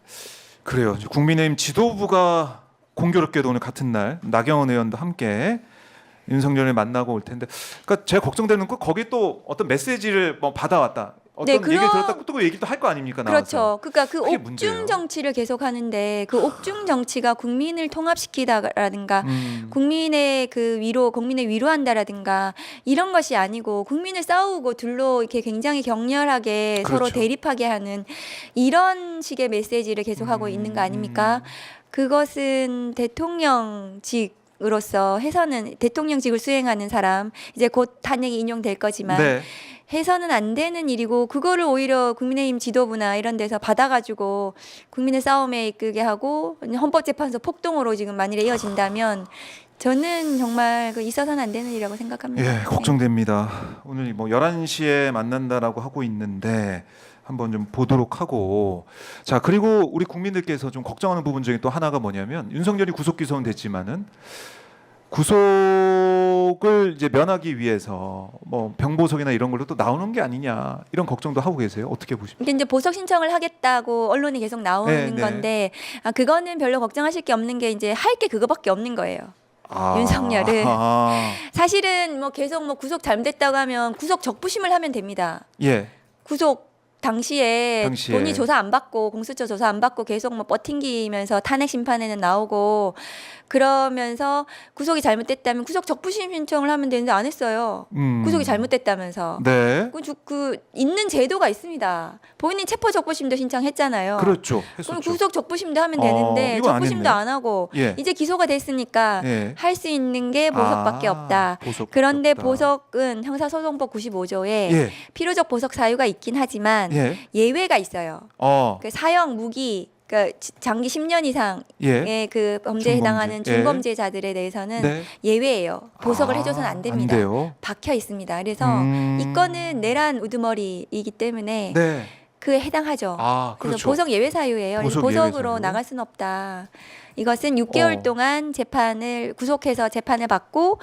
그래요. 국민의힘 지도부가 공교롭게도 오늘 같은 날 나경원 의원도 함께 윤석열을 만나고 올 텐데, 그러니까 제가 걱정되는 건 거기 또 어떤 메시지를 뭐 받아왔다. 어떤 네, 그런- 얘기를 들었다 또 그 얘기를 또 할 거 아닙니까? 나와서. 그렇죠. 그러니까 그 그게 옥중 문제예요. 정치를 계속 하는데 그 옥중 정치가 국민을 통합시키다라든가 국민의 그 위로, 국민을 위로한다라든가 이런 것이 아니고 국민을 싸우고 둘로 이렇게 굉장히 격렬하게 서로 그렇죠. 대립하게 하는 이런 식의 메시지를 계속하고 있는 거 아닙니까? 그것은 대통령직으로서 해서는 대통령직을 수행하는 사람 이제 곧 탄핵이 인용될 거지만 네. 해서는 안 되는 일이고 그거를 오히려 국민의힘 지도부나 이런 데서 받아가지고 국민의 싸움에 이끌게 하고 헌법재판소 폭동으로 지금 만일에 이어진다면 저는 정말 그 있어서는 안 되는 일이라고 생각합니다. 예, 걱정됩니다. 오늘 뭐 11시에 만난다라고 하고 있는데 한번 좀 보도록 하고 자 그리고 우리 국민들께서 좀 걱정하는 부분 중에 또 하나가 뭐냐면 윤석열이 구속 기소는 됐지만은 구속을 이제 면하기 위해서 뭐 병보석이나 이런 걸로 또 나오는 게 아니냐 이런 걱정도 하고 계세요. 어떻게 보십니까? 근데 이제 보석 신청을 하겠다고 언론이 계속 나오는 네, 네. 건데 그거는 별로 걱정하실 게 없는 게 이제 할 게 그거밖에 없는 거예요. 아, 윤석열은. 아, 사실은 뭐 계속 뭐 구속 잘못됐다고 하면 구속 적부심을 하면 됩니다. 예, 구속 당시에 당시에. 본인 조사 안 받고 공수처 조사 안 받고 계속 뭐 버팅기면서 탄핵 심판에는 나오고 그러면서 구속이 잘못됐다면 구속 적부심 신청을 하면 되는데 안 했어요. 구속이 잘못됐다면서. 네, 그 있는 제도가 있습니다. 본인이 체포 적부심도 신청했잖아요. 그렇죠. 그럼 했었죠. 구속 적부심도 하면 되는데 이건 안 적부심도 했네. 안 하고 예, 이제 기소가 됐으니까 예. 할 수 있는 게 보석밖에 없다. 보석밖에 그런데 없다. 보석은 형사소송법 95조에 예, 필요적 보석 사유가 있긴 하지만 예, 예외가 있어요. 그 사형 무기 그 장기 10년 이상의 예, 그 범죄에 중범죄. 해당하는 예. 중범죄자들에 대해서는 네. 예외예요. 보석을 해줘서는 안 됩니다. 돼요. 박혀 있습니다. 그래서 이 건은 내란 우두머리이기 때문에 네. 그에 해당하죠. 아, 그래서 그렇죠. 보석 예외 사유예요. 그래서 보석 예외 보석으로 사유. 나갈 수는 없다. 이것은 6개월 동안 재판을 구속해서 재판을 받고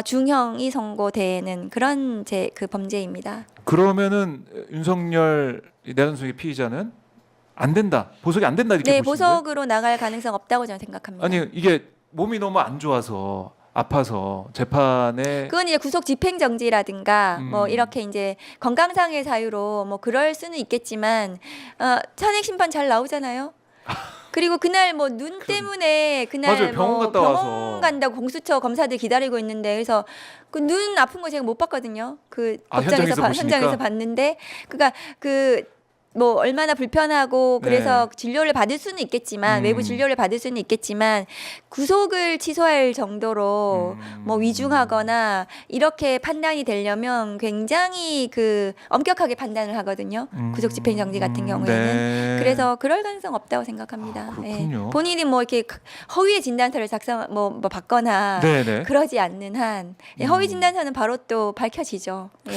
중형이 선고되는 그런 그 범죄입니다. 그러면은 윤석열 내란 수의 피의자는 안 된다. 보석이 안 된다 이렇게 네, 보시는 거예요? 보석으로 나갈 가능성 없다고 저는 생각합니다. 아니 이게 몸이 너무 안 좋아서 아파서 재판에 그건 이제 구속 집행 정지라든가 뭐 음. 이렇게 이제 건강상의 사유로 뭐 그럴 수는 있겠지만 탄핵 심판 잘 나오잖아요. 그리고 그날 뭐 눈 때문에 그날 맞아요. 병원 뭐 갔다 병원 와서. 간다고 공수처 검사들 기다리고 있는데 그래서 그 눈 아픈 거 제가 못 봤거든요. 그 현장에서 법정에서 보시니까? 현장에서 봤는데 그러니까 그 뭐 얼마나 불편하고 그래서 진료를 받을 수는 있겠지만 외부 진료를 받을 수는 있겠지만 구속을 취소할 정도로 뭐 위중하거나 이렇게 판단이 되려면 굉장히 그 엄격하게 판단을 하거든요. 구속 집행 정지 같은 경우에는. 네. 그래서 그럴 가능성 없다고 생각합니다. 아, 그렇군요. 본인이 뭐 이렇게 허위의 진단서를 뭐 받거나 네네. 그러지 않는 한 허위 진단서는 바로 또 밝혀지죠. 예.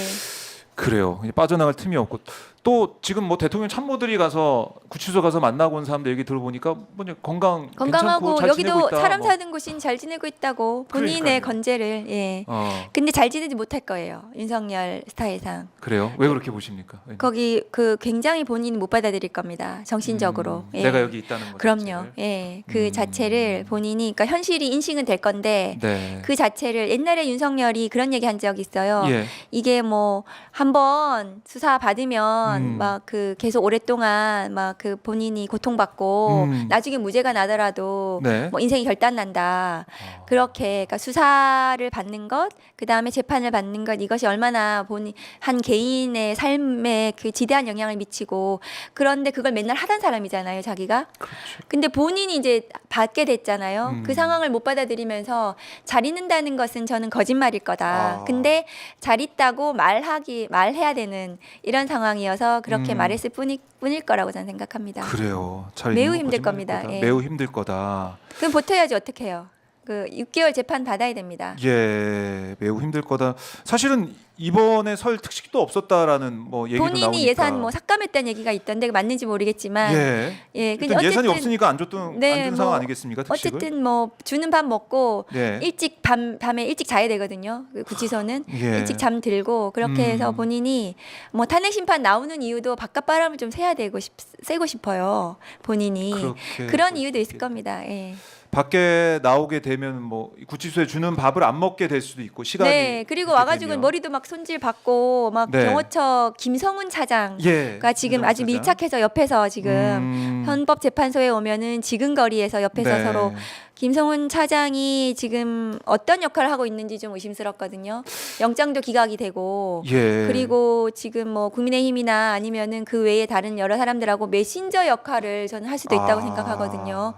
그래요. 이제 빠져나갈 틈이 없고 또 지금 뭐 대통령 참모들이 가서 구치소 가서 만나고 온 사람들 얘기 들어보니까 뭐냐 건강하고 건강하고 잘 지내고 여기도 있다. 사람 뭐. 사는 곳인 잘 지내고 있다고 본인의 그러니까요. 건재를 예. 근데 잘 지내지 못할 거예요. 윤석열 스타일상. 그래요? 왜 그렇게 보십니까? 왜냐면 거기 그 굉장히 본인이 못 받아들일 겁니다. 정신적으로. 예. 내가 여기 있다는 거 그럼요. 자체를. 예. 그 자체를 본인이 그러니까 현실이 인식은 될 건데 네. 그 자체를 옛날에 윤석열이 그런 얘기 한 적이 있어요. 예. 이게 뭐 한번 수사 받으면 막 그 계속 오랫동안 막 그 본인이 고통받고 나중에 무죄가 나더라도 네. 뭐 인생이 결단 난다. 그렇게 그러니까 수사를 받는 것, 그 다음에 재판을 받는 것 이것이 얼마나 본인 한 개인의 삶에 그 지대한 영향을 미치고 그런데 그걸 맨날 하던 사람이잖아요, 자기가. 그렇죠. 근데 본인이 이제 받게 됐잖아요. 그 상황을 못 받아들이면서 잘 있는다는 것은 저는 거짓말일 거다. 근데 잘 있다고 말해야 되는 이런 상황이어서 그렇게 말했을 뿐일 거라고 저는 생각합니다. 그래요. 잘 매우 있는 거 힘들 거짓말일 겁니다. 거다. 예. 매우 힘들 거다. 그럼 버텨야지 어떻게 해요? 그 6개월 재판 받아야 됩니다. 예, 매우 힘들 거다. 사실은 이번에 설 특식도 없었다라는 뭐 얘기도 본인이 나오니까. 예산 뭐 삭감했다는 얘기가 있던데 맞는지 모르겠지만 예. 근데 일단 예산이 어쨌든 없으니까 안 줬던 네, 안 준 뭐 상황 아니겠습니까? 특식을. 어쨌든 뭐 주는 밥 먹고 네. 일찍 밤에 일찍 자야 되거든요. 그 구치소는 예. 일찍 잠 들고 그렇게 해서 본인이 뭐 탄핵 심판 나오는 이유도 바깥바람을 좀 쐬고 싶어요. 본인이 그렇게 그런 볼 이유도 수 있을 겁니다. 예. 밖에 나오게 되면 뭐 구치소에 주는 밥을 안 먹게 될 수도 있고 시간이 네, 그리고 그렇게 와가지고 되면. 머리도 막 손질 받고 막 네. 경호처 김성훈 차장가 예, 지금 아주 김성수 차장. 밀착해서 옆에서 지금 헌법재판소에 오면은 지근거리에서 옆에서 네. 서로 김성훈 차장이 지금 어떤 역할을 하고 있는지 좀 의심스럽거든요. 영장도 기각이 되고 예. 그리고 지금 뭐 국민의힘이나 아니면은 그 외에 다른 여러 사람들하고 메신저 역할을 저는 할 수도 있다고 생각하거든요.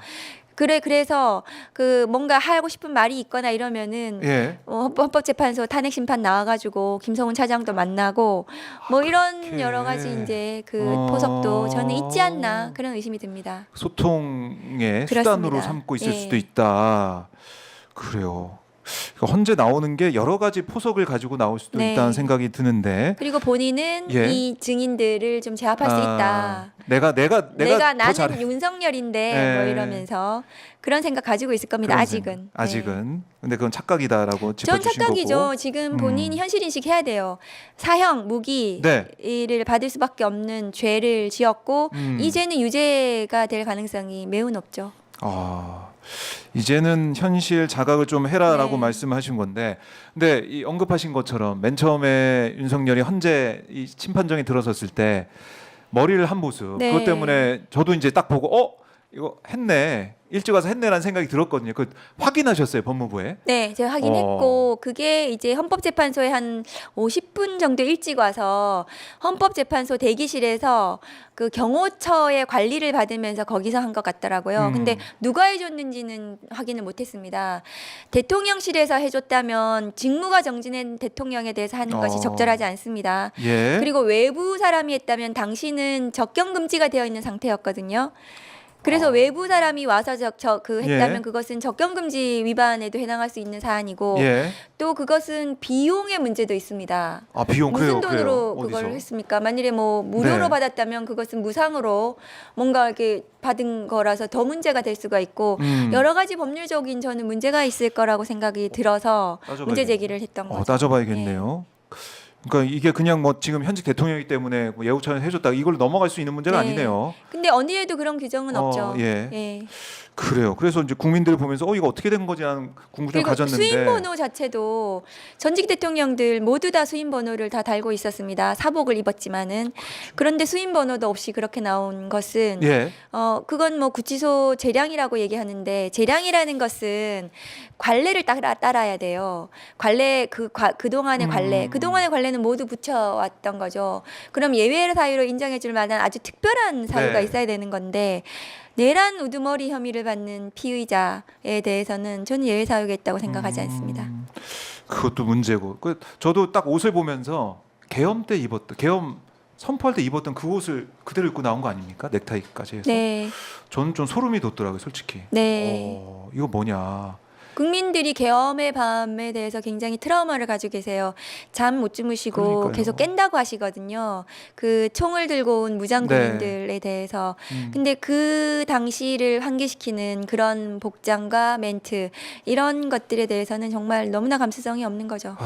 그래서 그 뭔가 하고 싶은 말이 있거나 이러면은 예. 헌법재판소 탄핵 심판 나와가지고 김성훈 차장도 만나고 뭐 이런 그렇게. 여러 가지 이제 그 어. 포석도 저는 있지 않나 그런 의심이 듭니다. 소통의 그렇습니다. 수단으로 삼고 있을 예. 수도 있다. 그래요. 그러니까 헌재 나오는 게 여러 가지 포석을 가지고 나올 수도 네. 있다는 생각이 드는데 그리고 본인은 예. 이 증인들을 좀 제압할 수 있다. 내가 더 나는 잘해. 윤석열인데 예. 뭐 이러면서 그런 생각 가지고 있을 겁니다. 그런 아직은. 생각. 아직은. 근데 그건 착각이다라고 전 짚어주신 착각이죠. 거고. 지금 본인이 현실 인식해야 돼요. 사형 무기를 네. 받을 수밖에 없는 죄를 지었고 이 죄는 유죄가 될 가능성이 매우 높죠. 아, 이제는 현실 자각을 좀 해라라고 네. 말씀하신 건데, 근데 이 언급하신 것처럼 맨 처음에 윤석열이 헌재 이 심판정에 들어섰을 때 머리를 한 모습, 네. 그것 때문에 저도 이제 딱 보고 이거 했네, 일찍 와서 했네라는 생각이 들었거든요. 그 확인하셨어요, 법무부에? 네, 제가 확인했고 그게 이제 헌법재판소에 한 50분 정도 일찍 와서 헌법재판소 대기실에서 그 경호처의 관리를 받으면서 거기서 한 것 같더라고요. 근데 누가 해줬는지는 확인을 못했습니다. 대통령실에서 해줬다면 직무가 정지된 대통령에 대해서 하는 것이 적절하지 않습니다. 예. 그리고 외부 사람이 했다면 당신은 접견 금지가 되어 있는 상태였거든요. 그래서 외부 사람이 와서 했다면 예. 그것은 접견 금지 위반에도 해당할 수 있는 사안이고 예. 또 그것은 비용의 문제도 있습니다. 아, 비용 무슨 그래요, 돈으로 그래요. 그걸 어디서? 했습니까? 만일에 뭐 무료로 네. 받았다면 그것은 무상으로 뭔가 이렇게 받은 거라서 더 문제가 될 수가 있고 여러 가지 법률적인 저는 문제가 있을 거라고 생각이 들어서 문제 제기를 했던 거죠. 따져봐야겠네요. 그러니까 이게 그냥 뭐 지금 현직 대통령이기 때문에 뭐 예우처는 해줬다 이걸 넘어갈 수 있는 문제가 네. 아니네요. 근데 어디에도 그런 규정은 없죠. 예. 예. 그래요. 그래서 이제 국민들을 보면서 이거 어떻게 된 거지 하는 궁금증을 그리고 가졌는데. 수임번호 자체도 전직 대통령들 모두 다 수임번호를 다 달고 있었습니다. 사복을 입었지만은 그런데 수임번호도 없이 그렇게 나온 것은 예. 그건 뭐 구치소 재량이라고 얘기하는데 재량이라는 것은 관례를 따라야 돼요. 관례 그 동안의 관례, 그 동안의 관례는 모두 붙여왔던 거죠. 그럼 예외 사유로 인정해줄 만한 아주 특별한 사유가 네. 있어야 되는 건데. 내란 우두머리 혐의를 받는 피의자에 대해서는 저는 예외 사유가 있다고 생각하지 않습니다. 그것도 문제고. 저도 딱 옷을 보면서 계엄 때 입었던 계엄 선포할 때 입었던 그 옷을 그대로 입고 나온 거 아닙니까? 넥타이까지 해서. 네, 저는 좀 소름이 돋더라고요, 솔직히. 네. 이거 뭐냐. 국민들이 계엄의 밤에 대해서 굉장히 트라우마를 가지고 계세요. 잠 못 주무시고 그러니까요. 계속 깬다고 하시거든요. 그 총을 들고 온 무장 네. 군인들에 대해서. 근데 그 당시를 환기시키는 그런 복장과 멘트 이런 것들에 대해서는 정말 너무나 감수성이 없는 거죠.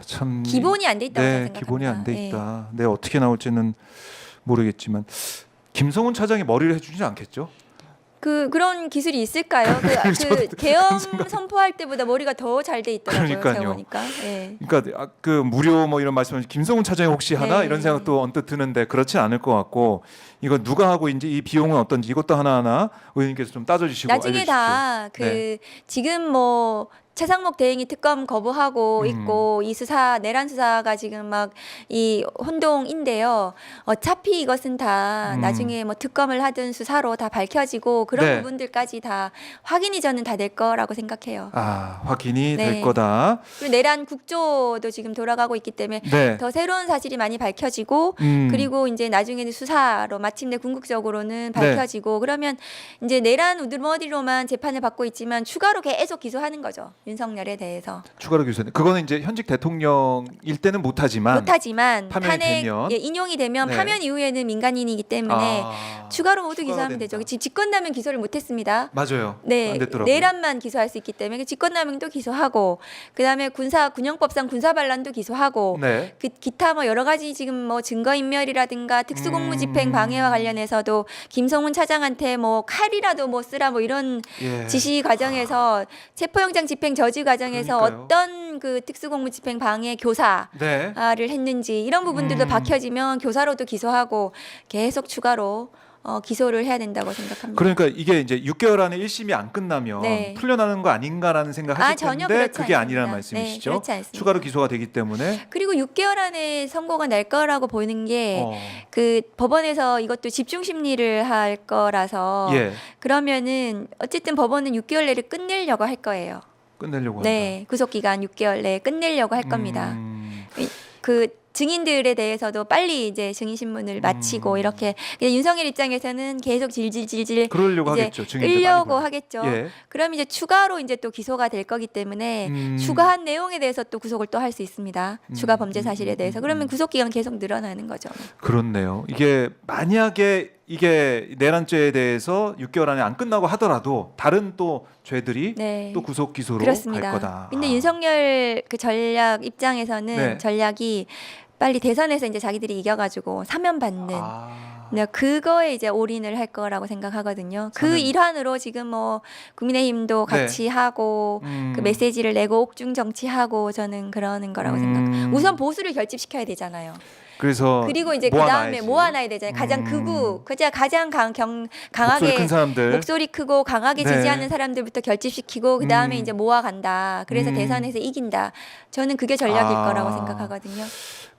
참 기본이 안 돼 있다고 네, 생각합니다. 기본이 안 돼 예. 있다. 네, 어떻게 나올지는 모르겠지만 김성훈 차장이 머리를 해주지 않겠죠? 그런 기술이 있을까요? 그 계엄 선포할 때보다 머리가 더 잘 돼 있더라고요. 그러니까요. 제가 보니까. 예. 그러니까 그 무료 뭐 이런 말씀을 김성훈 차장이 혹시 하나 네. 이런 생각도 언뜻 드는데 그렇진 않을 것 같고 이거 누가 하고 이제 이 비용은 어떤지 이것도 하나하나 의원님께서 좀 따져주시고 나중에 알려주십시오. 다 네. 지금 뭐 최상목 대행이 특검 거부하고 있고 이 수사 내란 수사가 지금 막 이 혼동인데요. 어차피 이것은 다 나중에 뭐 특검을 하든 수사로 다 밝혀지고 그런 네. 부분들까지 다 확인이 저는 다 될 거라고 생각해요. 확인이 네. 될 거다. 그리고 내란 국조도 지금 돌아가고 있기 때문에 네. 더 새로운 사실이 많이 밝혀지고 그리고 이제 나중에는 수사로 마침내 궁극적으로는 밝혀지고 그러면 이제 내란 우두머리로만 재판을 받고 있지만 추가로 계속 기소하는 거죠. 윤석열에 대해서. 추가로 기소는 그거는 이제 현직 대통령일 때는 못하지만 못하지만 파면이 탄핵 되면. 인용이 되면 네. 파면 이후에는 민간인이기 때문에 추가로 모두 추가가 기소하면 되죠. 된다. 지금 직권남용 기소를 못했습니다. 맞아요. 네, 안 됐더라고요. 내란만 기소할 수 있기 때문에 직권남용도 기소하고, 그다음에 군사군형법상 군사반란도 기소하고, 네. 기타 뭐 여러 가지 지금 뭐 증거인멸이라든가 특수공무집행 방해와 관련해서도 김성훈 차장한테 뭐 칼이라도 뭐 쓰라 뭐 이런 예. 지시 과정에서 체포영장 집행 저지 과정에서 그러니까요. 어떤 그 특수공무집행 방해 교사 네. 를 했는지 이런 부분들도 밝혀지면 교사로도 기소하고 계속 추가로 기소를 해야 된다고 생각합니다. 그러니까 이게 이제 6개월 안에 1심이 안 끝나면 네. 풀려나는 거 아닌가라는 생각하실 전혀 텐데 그렇지 그게 않습니다. 아니라는 네, 말씀이시죠? 그렇지 않습니다. 추가로 기소가 되기 때문에 그리고 6개월 안에 선고가 날 거라고 보는 게 어, 그 법원에서 이것도 집중 심리를 할 거라서 예, 그러면은 어쨌든 법원은 6개월 내를 끝내려고 할 거예요. 끝내려고 한다. 네, 구속 기간 6개월 내에 끝내려고 할 겁니다. 그 증인들에 대해서도 빨리 이제 증인 신문을 마치고 이렇게 그냥 윤석열 입장에서는 계속 질질질질 그러려고 이제 하겠죠. 증인들 끌려고 많이 하겠죠. 예. 그럼 이제 추가로 이제 또 기소가 될 거기 때문에 추가한 내용에 대해서 또 구속을 또 할 수 있습니다. 추가 범죄 사실에 대해서. 그러면 구속 기간 계속 늘어나는 거죠. 그렇네요. 이게 만약에 이게 내란죄에 대해서 6개월 안에 안 끝나고 하더라도 다른 또 죄들이 네. 또 구속 기소로 그렇습니다. 갈 거다. 근데 윤석열 그 전략 입장에서는 네. 전략이 빨리 대선에서 이제 자기들이 이겨가지고 사면 받는 네, 그거에 이제 올인을 할 거라고 생각하거든요. 그 사면. 일환으로 지금 뭐 국민의힘도 네. 같이 하고 그 메시지를 내고 옥중 정치하고 저는 그러는 거라고 생각합니다. 우선 보수를 결집시켜야 되잖아요. 그래서 그리고 이제 그 다음에 모아놔야 되잖아요. 가장 극우, 가장 강하게 목소리 큰 사람들. 목소리 크고 강하게 네. 지지하는 사람들부터 결집시키고 그 다음에 이제 모아간다. 그래서 대선에서 이긴다. 저는 그게 전략일 거라고 생각하거든요.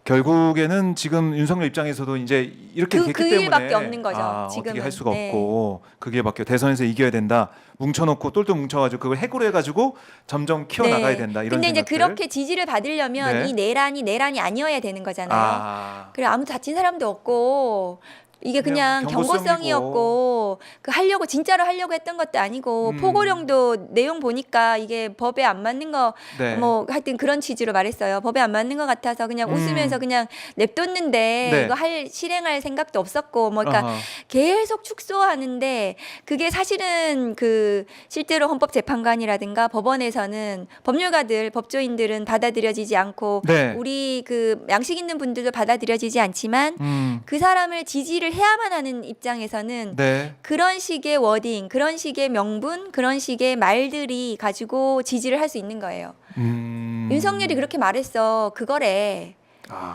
결국에는 지금 윤석열 입장에서도 이제 이렇게 됐기 그 때문에 일밖에 없는 거죠, 어떻게 지금은. 할 수가 네. 없고 그게 밖에 대선에서 이겨야 된다. 뭉쳐놓고 똘똘 뭉쳐가지고 그걸 해고를 해가지고 점점 키워나가야 된다. 이런 근데 이제 생각들. 그렇게 지지를 받으려면 네. 이 내란이 아니어야 되는 거잖아요. 그래 아무 다친 사람도 없고 이게 그냥 경고성이었고 그 하려고 진짜로 하려고 했던 것도 아니고 포고령도 내용 보니까 이게 법에 안 맞는 거 네. 뭐 하여튼 그런 취지로 말했어요. 법에 안 맞는 것 같아서 그냥 웃으면서 그냥 냅뒀는데 네. 이거 실행할 생각도 없었고 뭐 그러니까 계속 축소하는데 그게 사실은 그 실제로 헌법재판관이라든가 법원에서는 법률가들 법조인들은 받아들여지지 않고 네. 우리 그 양식 있는 분들도 받아들여지지 않지만 그 사람을 지지를 해야만 하는 입장에서는 네. 그런 식의 워딩, 그런 식의 명분, 그런 식의 말들이 가지고 지지를 할 수 있는 거예요. 윤석열이 그렇게 말했어. 그거래.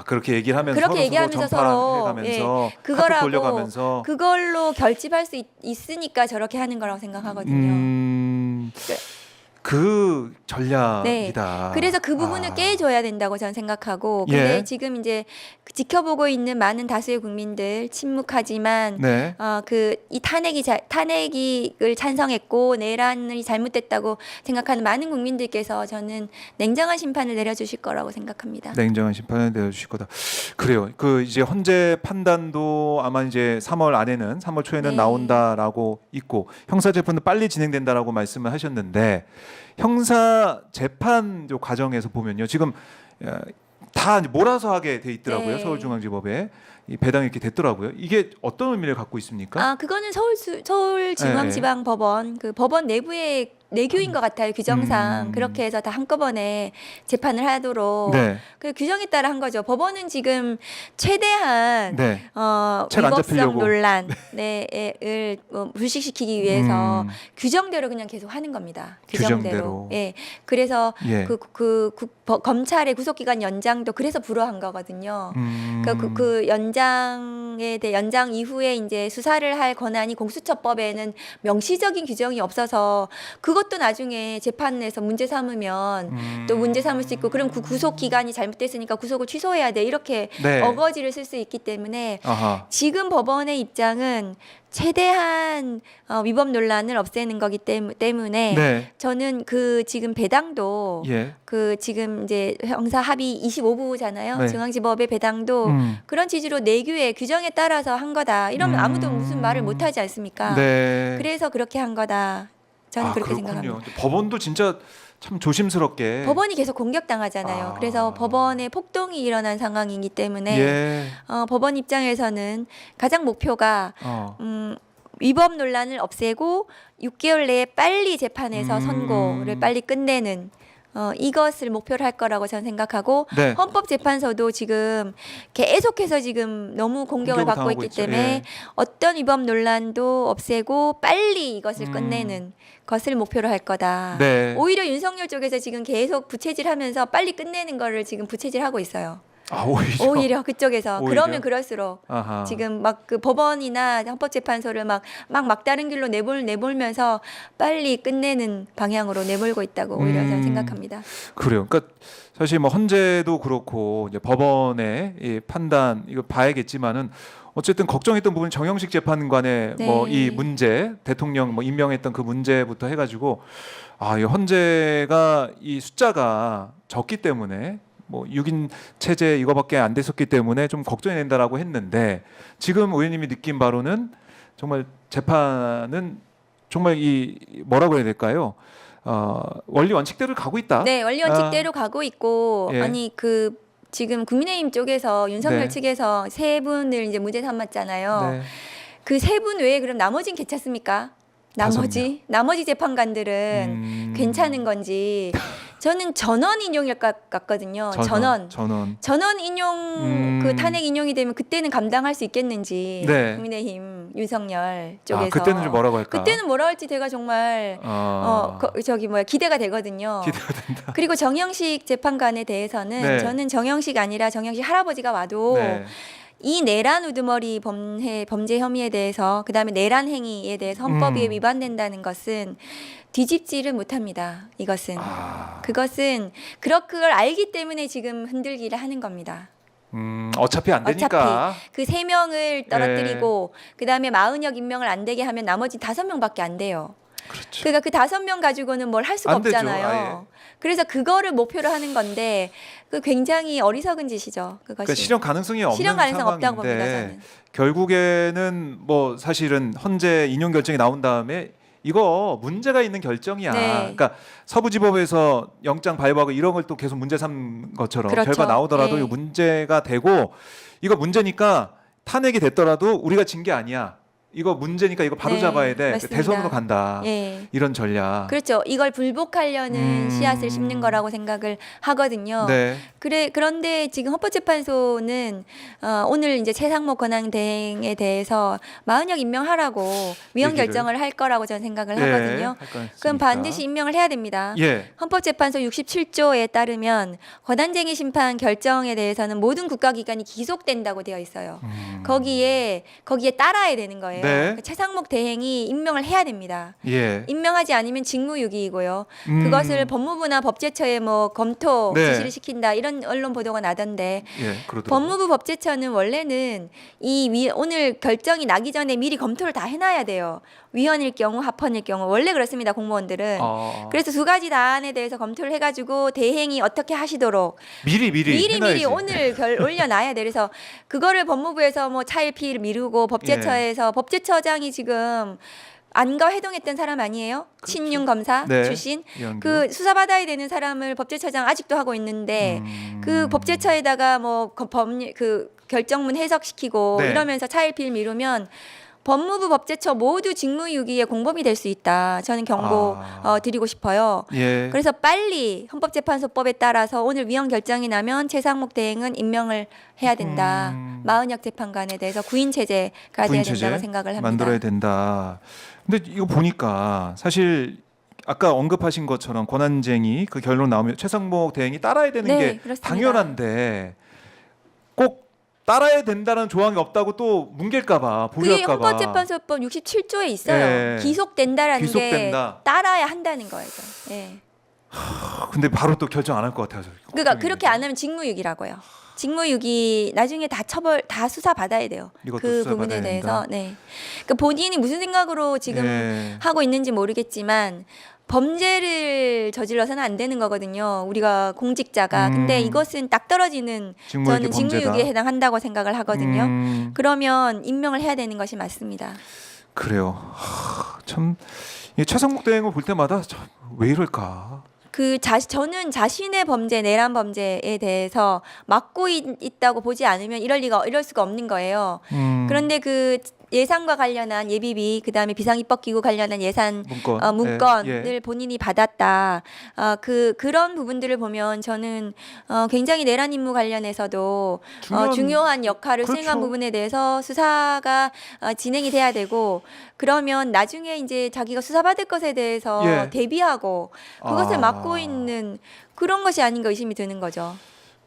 그렇게 얘기를 하면서 그렇게 얘기하면서 서로 전파해가면서 그거라고 돌려가면서 그걸로 결집할 수 있으니까 저렇게 하는 거라고 생각하거든요. 그 전략이다. 그래서 그 부분을 깨줘야 된다고 저는 생각하고 근데 예. 지금 이제 지켜보고 있는 많은 다수의 국민들 침묵하지만 네. 이 탄핵을 찬성했고 내란이 잘못됐다고 생각하는 많은 국민들께서 저는 냉정한 심판을 내려주실 거라고 생각합니다. 냉정한 심판을 내려주실 거다. 그래요. 그 이제 헌재 판단도 아마 이제 3월 안에는 3월 초에는 네. 나온다라고 있고 형사 재판도 빨리 진행된다라고 말씀을 하셨는데 형사 재판 요 과정에서 보면요. 지금 다 이제 몰아서 하게 돼 있더라고요. 네. 서울중앙지법에 이 배당이 이렇게 됐더라고요. 이게 어떤 의미를 갖고 있습니까? 그거는 서울중앙지방법원 그 법원 내부의 내규인 것 같아요. 규정상 그렇게 해서 다 한꺼번에 재판을 하도록 네. 그 규정에 따라 한 거죠. 법원은 지금 최대한 네. 책안 위법성 잡히려고. 논란을 불식시키기 위해서 규정대로 그냥 계속 하는 겁니다. 규정대로. 예. 그래서 예. 검찰의 구속기간 연장도 그래서 불허한 거거든요. 그 연장 이후에 이제 수사를 할 권한이 공수처법에는 명시적인 규정이 없어서 그것도 나중에 재판에서 문제 삼으면 또 문제 삼을 수 있고 그럼 그 구속 기간이 잘못됐으니까 구속을 취소해야 돼 이렇게 네. 어거지를 쓸 수 있기 때문에 아하. 지금 법원의 입장은 최대한 위법 논란을 없애는 거기 때문에 네. 저는 그 지금 배당도 예. 그 지금 이제 형사 합의 25부잖아요. 네. 중앙지법의 배당도 그런 취지로 내규의 규정에 따라서 한 거다. 이러면 아무도 무슨 말을 못 하지 않습니까? 네. 그래서 그렇게 한 거다. 저는 그렇게 그렇군요. 생각합니다. 법원도 진짜 참 조심스럽게 법원이 계속 공격당하잖아요. 아. 그래서 법원에 폭동이 일어난 상황이기 때문에 예. 법원 입장에서는 가장 목표가 어. 위법 논란을 없애고 6개월 내에 빨리 재판에서 선고를 빨리 끝내는 이것을 목표로 할 거라고 저는 생각하고 네. 헌법재판소도 지금 계속해서 지금 너무 공격을 받고 당하고 있기 있죠. 때문에 예. 어떤 위법 논란도 없애고 빨리 이것을 끝내는 것을 목표로 할 거다. 네. 오히려 윤석열 쪽에서 지금 계속 부채질하면서 빨리 끝내는 거를 지금 부채질하고 있어요. 아, 오히려. 그쪽에서 오히려? 그러면 그럴수록 아하. 지금 막 그 법원이나 헌법재판소를 막 막다른 길로 내몰면서 빨리 끝내는 방향으로 내몰고 있다고 오히려 저는 생각합니다. 그래요. 그러니까 사실 뭐 헌재도 그렇고 이제 법원의 이 판단 이거 봐야겠지만은 어쨌든 걱정했던 부분 정영식 재판관의 네. 뭐 이 문제 대통령 뭐 임명했던 그 문제부터 해가지고 이 헌재가 이 숫자가 적기 때문에 뭐 6인 체제 이거밖에 안 됐었기 때문에 좀 걱정이 된다라고 했는데 지금 의원님이 느낀 바로는 정말 재판은 정말 이 뭐라고 해야 될까요? 원리 원칙대로 가고 있다. 네, 원리 원칙대로 가고 있고 예. 아니 그 지금 국민의힘 쪽에서 윤석열 네. 측에서 세 분을 이제 무죄 삼았잖아요. 네. 그 세 분 외에 그럼 나머지는 괜찮습니까? 나머지 재판관들은 괜찮은 건지 저는 전원 인용일 것 같거든요. 전원 인용 그 탄핵 인용이 되면 그때는 감당할 수 있겠는지 네. 국민의힘 윤석열 쪽에서 그때는 좀 뭐라고 할까? 그때는 뭐라 할지 제가 정말 기대가 되거든요. 기대가 된다. 그리고 정영식 재판관에 대해서는 네. 저는 정영식 아니라 정영식 할아버지가 와도 네. 이 내란 우두머리 범죄 혐의에 대해서 그다음에 내란 행위에 대해서 헌법에 위반된다는 것은 뒤집지를 못합니다. 이것은 그것은 그걸 알기 때문에 지금 흔들기를 하는 겁니다. 어차피 안 되니까. 그 3명을 떨어뜨리고 그다음에 마은혁 임명을 안 되게 하면 나머지 5명밖에 안 돼요. 그렇죠. 그러니까 그 5명 가지고는 뭘 할 수가 안 되죠. 없잖아요. 그래서 그거를 목표로 하는 건데 그 굉장히 어리석은 짓이죠. 그것이. 그러니까 실현 가능성이 없는 실현 가능성 없다고 봅니다. 상황인데 저는. 결국에는 뭐 사실은 헌재 인용 결정이 나온 다음에 이거 문제가 있는 결정이야. 네. 그러니까 서부지법에서 영장 발부하고 이런 걸 또 계속 문제 삼은 것처럼 그렇죠. 결과 나오더라도 네. 이거 문제가 되고 이거 문제니까 탄핵이 됐더라도 우리가 진 게 아니야. 이거 문제니까 이거 바로 네, 잡아야 돼. 맞습니다. 대선으로 간다. 예. 이런 전략. 그렇죠. 이걸 불복하려는 씨앗을 심는 거라고 생각을 하거든요. 네. 그런데 지금 헌법재판소는 오늘 이제 최상목 권한 대행에 대해서 마은혁 임명하라고 위헌 얘기를. 결정을 할 거라고 저는 생각을 예, 하거든요. 할 거였으니까. 그럼 반드시 임명을 해야 됩니다. 예. 헌법재판소 67조에 따르면 권한쟁의 심판 결정에 대해서는 모든 국가기관이 기속된다고 되어 있어요. 거기에 따라야 되는 거예요. 네. 그러니까 최상목 대행이 임명을 해야 됩니다. 예. 임명하지 않으면 직무유기이고요. 음. 그것을 법무부나 법제처에 뭐 검토 네. 지시를 시킨다 이런 언론 보도가 나던데 예. 그러더라고요. 법무부 법제처는 원래는 오늘 결정이 나기 전에 미리 검토를 다 해놔야 돼요. 위헌일 경우 합헌일 경우 원래 그렇습니다. 공무원들은. 그래서 두 가지 다안에 대해서 검토를 해가지고 대행이 어떻게 하시도록 미리 해놔야지. 오늘 올려놔야 돼. 그래서 그거를 법무부에서 뭐 차일피일 미루고 법제처에서 법제처장이 지금 안과 회동했던 사람 아니에요? 친윤 검사 네. 출신. 이현규. 그 수사받아야 되는 사람을 법제처장 아직도 하고 있는데 그 법제처에다가 뭐 그 결정문 해석시키고 네. 이러면서 차일피일 미루면 법무부 법제처 모두 직무유기에 공범이 될 수 있다. 저는 경고 드리고 싶어요. 예. 그래서 빨리 헌법재판소법에 따라서 오늘 위헌 결정이 나면 최상목 대행은 임명을 해야 된다. 마은혁 재판관에 대해서 구인 체제가 돼야 된다고 생각을 합니다. 만들어야 된다. 근데 이거 보니까 사실 아까 언급하신 것처럼 권한쟁의 그 결론 나오면 최상목 대행이 따라야 되는 네, 게 그렇습니다. 당연한데 꼭 따라야 된다는 조항이 없다고 또 뭉갤까봐 그게 보류할까봐. 헌법재판소법 67조에 있어요. 예. 기속된다라는 기속된다. 게 따라야 한다는 거예요. 예. 근데 바로 또 결정 안 할 것 같아서. 그러니까 그렇게 안 하면 직무유기라고요. 직무유기 나중에 다 수사 받아야 돼요. 이것도 그 수사 부분에 받아야 대해서. 된다? 네. 그러니까 본인이 무슨 생각으로 지금 예. 하고 있는지 모르겠지만 범죄를 저질러서는 안 되는 거거든요. 우리가 공직자가. 근데 이것은 딱 떨어지는 직무유기 저는 직무유기에 해당한다고 생각을 하거든요. 그러면 임명을 해야 되는 것이 맞습니다. 그래요. 참 이 최상목 대행을 볼 때마다 참 왜 이럴까? 저는 자신의 범죄, 내란 범죄에 대해서 막고 있다고 보지 않으면 이럴 수가 없는 거예요. 그런데 그 예산과 관련한 예비비, 그다음에 비상입법기구 관련한 예산 문건을 예. 본인이 받았다. 그런 부분들을 보면 저는 굉장히 내란 임무 관련해서도 중요한 역할을 그렇죠. 수행한 부분에 대해서 수사가 진행이 돼야 되고, 그러면 나중에 이제 자기가 수사받을 것에 대해서 예. 대비하고 그것을 막고 있는 그런 것이 아닌가 의심이 드는 거죠.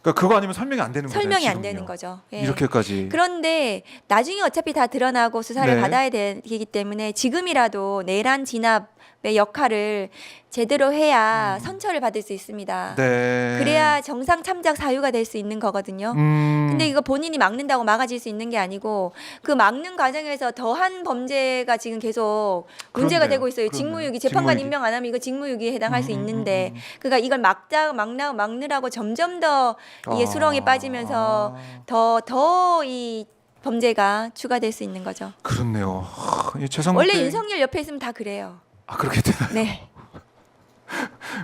그러니까 그거 아니면 설명이 안 되는 거죠. 설명이 안 되는 거죠. 예. 이렇게까지. 그런데 나중에 어차피 다 드러나고 수사를 네. 받아야 되기 때문에 지금이라도 내란 진압의 역할을 제대로 해야 선처를 받을 수 있습니다. 네. 그래야 정상 참작 사유가 될 수 있는 거거든요. 근데 이거 본인이 막는다고 막아질 수 있는 게 아니고 그 막는 과정에서 더한 범죄가 지금 계속 문제가 그렇네요. 되고 있어요. 그렇네요. 직무유기, 재판관 직무유기. 임명 안 하면 이거 직무유기에 해당할 수 있는데 그러니까 이걸 막느라고 점점 더 이게 수렁에 빠지면서 더 이 범죄가 추가될 수 있는 거죠. 그렇네요. 이 최상목 원래 대행- 윤석열 옆에 있으면 다 그래요. 그렇게 되나요? 네.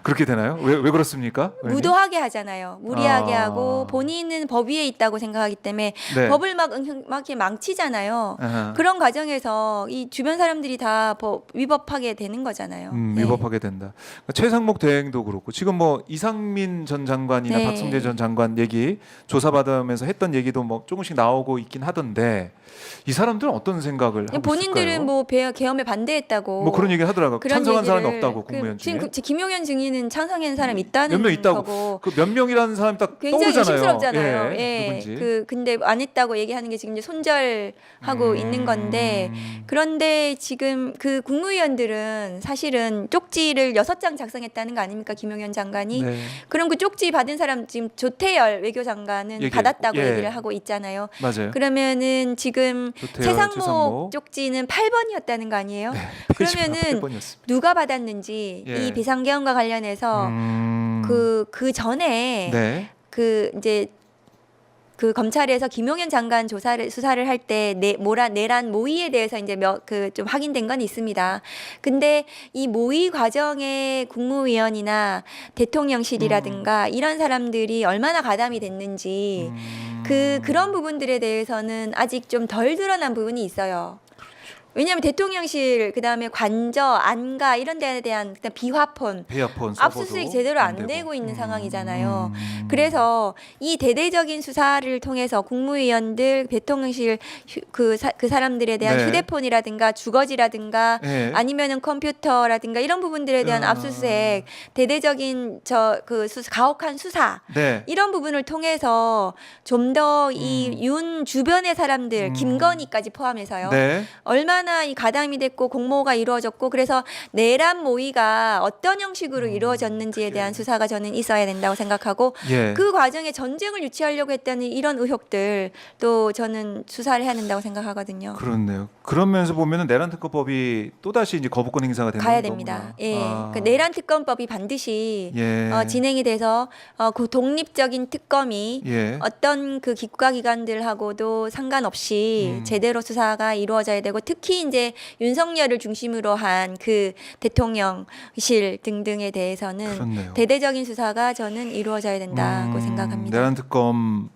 그렇게 되나요? 왜 그렇습니까? 의원님? 무도하게 하잖아요. 무리하게 아. 하고 본인은 법 위에 있다고 생각하기 때문에 네. 법을 막 이렇게 망치잖아요. 아하. 그런 과정에서 이 주변 사람들이 다 위법하게 되는 거잖아요. 네. 위법하게 된다. 그러니까 최상목 대행도 그렇고 지금 뭐 이상민 전 장관이나 네. 박성재 전 장관 얘기 조사받으면서 했던 얘기도 뭐 조금씩 나오고 있긴 하던데 이 사람들은 어떤 생각을 하고 본인들은 있을까요? 뭐 계엄에 반대했다고 뭐 그런 얘기 하더라고요. 그런 찬성한 사람이 얘기를 없다고 국무위원 중에. 지금 김용현 증인은 찬성한 사람이 있다는 몇 명 있다고. 거고 그 몇 명이라는 사람이 딱 굉장히 떠오르잖아요. 의심스럽잖아요. 누군지. 근데 안 했다고 얘기하는 게 지금 이제 손절하고 있는 건데 그런데 지금 그 국무위원들은 사실은 쪽지를 6장 작성했다는 거 아닙니까? 김용현 장관이. 네. 그럼 그 쪽지 받은 사람 지금 조태열 외교장관은 얘기했고, 받았다고 예. 얘기를 하고 있잖아요. 맞아요. 그러면은 지금 조태열, 최상목 쪽지는 8번이었다는 거 아니에요? 네. 그러면은 8번이었습니다. 누가 받았는지 예. 이 비상계엄과 관련해서 그 전에 네. 그 이제 그 검찰에서 김용현 장관 수사를 할 때 내란 모의에 대해서 이제 좀 확인된 건 있습니다. 근데 이 모의 과정에 국무위원이나 대통령실이라든가 이런 사람들이 얼마나 가담이 됐는지 그런 부분들에 대해서는 아직 좀 덜 드러난 부분이 있어요. 왜냐하면 대통령실 그다음에 관저 안가 이런 데에 대한 그다음 비화폰 배아폰 압수수색 제대로 안 되고 있는 상황이잖아요. 그래서 이 대대적인 수사를 통해서 국무위원들, 대통령실 그 사람들에 대한 네. 휴대폰이라든가 주거지라든가 네. 아니면은 컴퓨터라든가 이런 부분들에 대한 압수수색, 대대적인 가혹한 수사 네. 이런 부분을 통해서 좀 더 이 윤 주변의 사람들, 김건희까지 포함해서요. 네. 얼마나 이 가담이 됐고 공모가 이루어졌고 그래서 내란 모의가 어떤 형식으로 이루어졌는지에 대한 수사가 저는 있어야 된다고 생각하고 예. 그 과정에 전쟁을 유치하려고 했다는 이런 의혹들 또 저는 수사를 해야 된다고 생각하거든요. 그렇네요. 그런 면에서 보면은 내란 특검법이 또 다시 이제 거부권 행사가 되는 가야 거구나. 됩니다. 예, 그 내란 특검법이 반드시 예. 진행이 돼서 그 독립적인 특검이 예. 어떤 그 국가기관들하고도 상관없이 제대로 수사가 이루어져야 되고 특히 이제 윤석열을 중심으로 한 그 대통령실 등등에 대해서는 그렇네요. 대대적인 수사가 저는 이루어져야 된다고 생각합니다. 내란 특검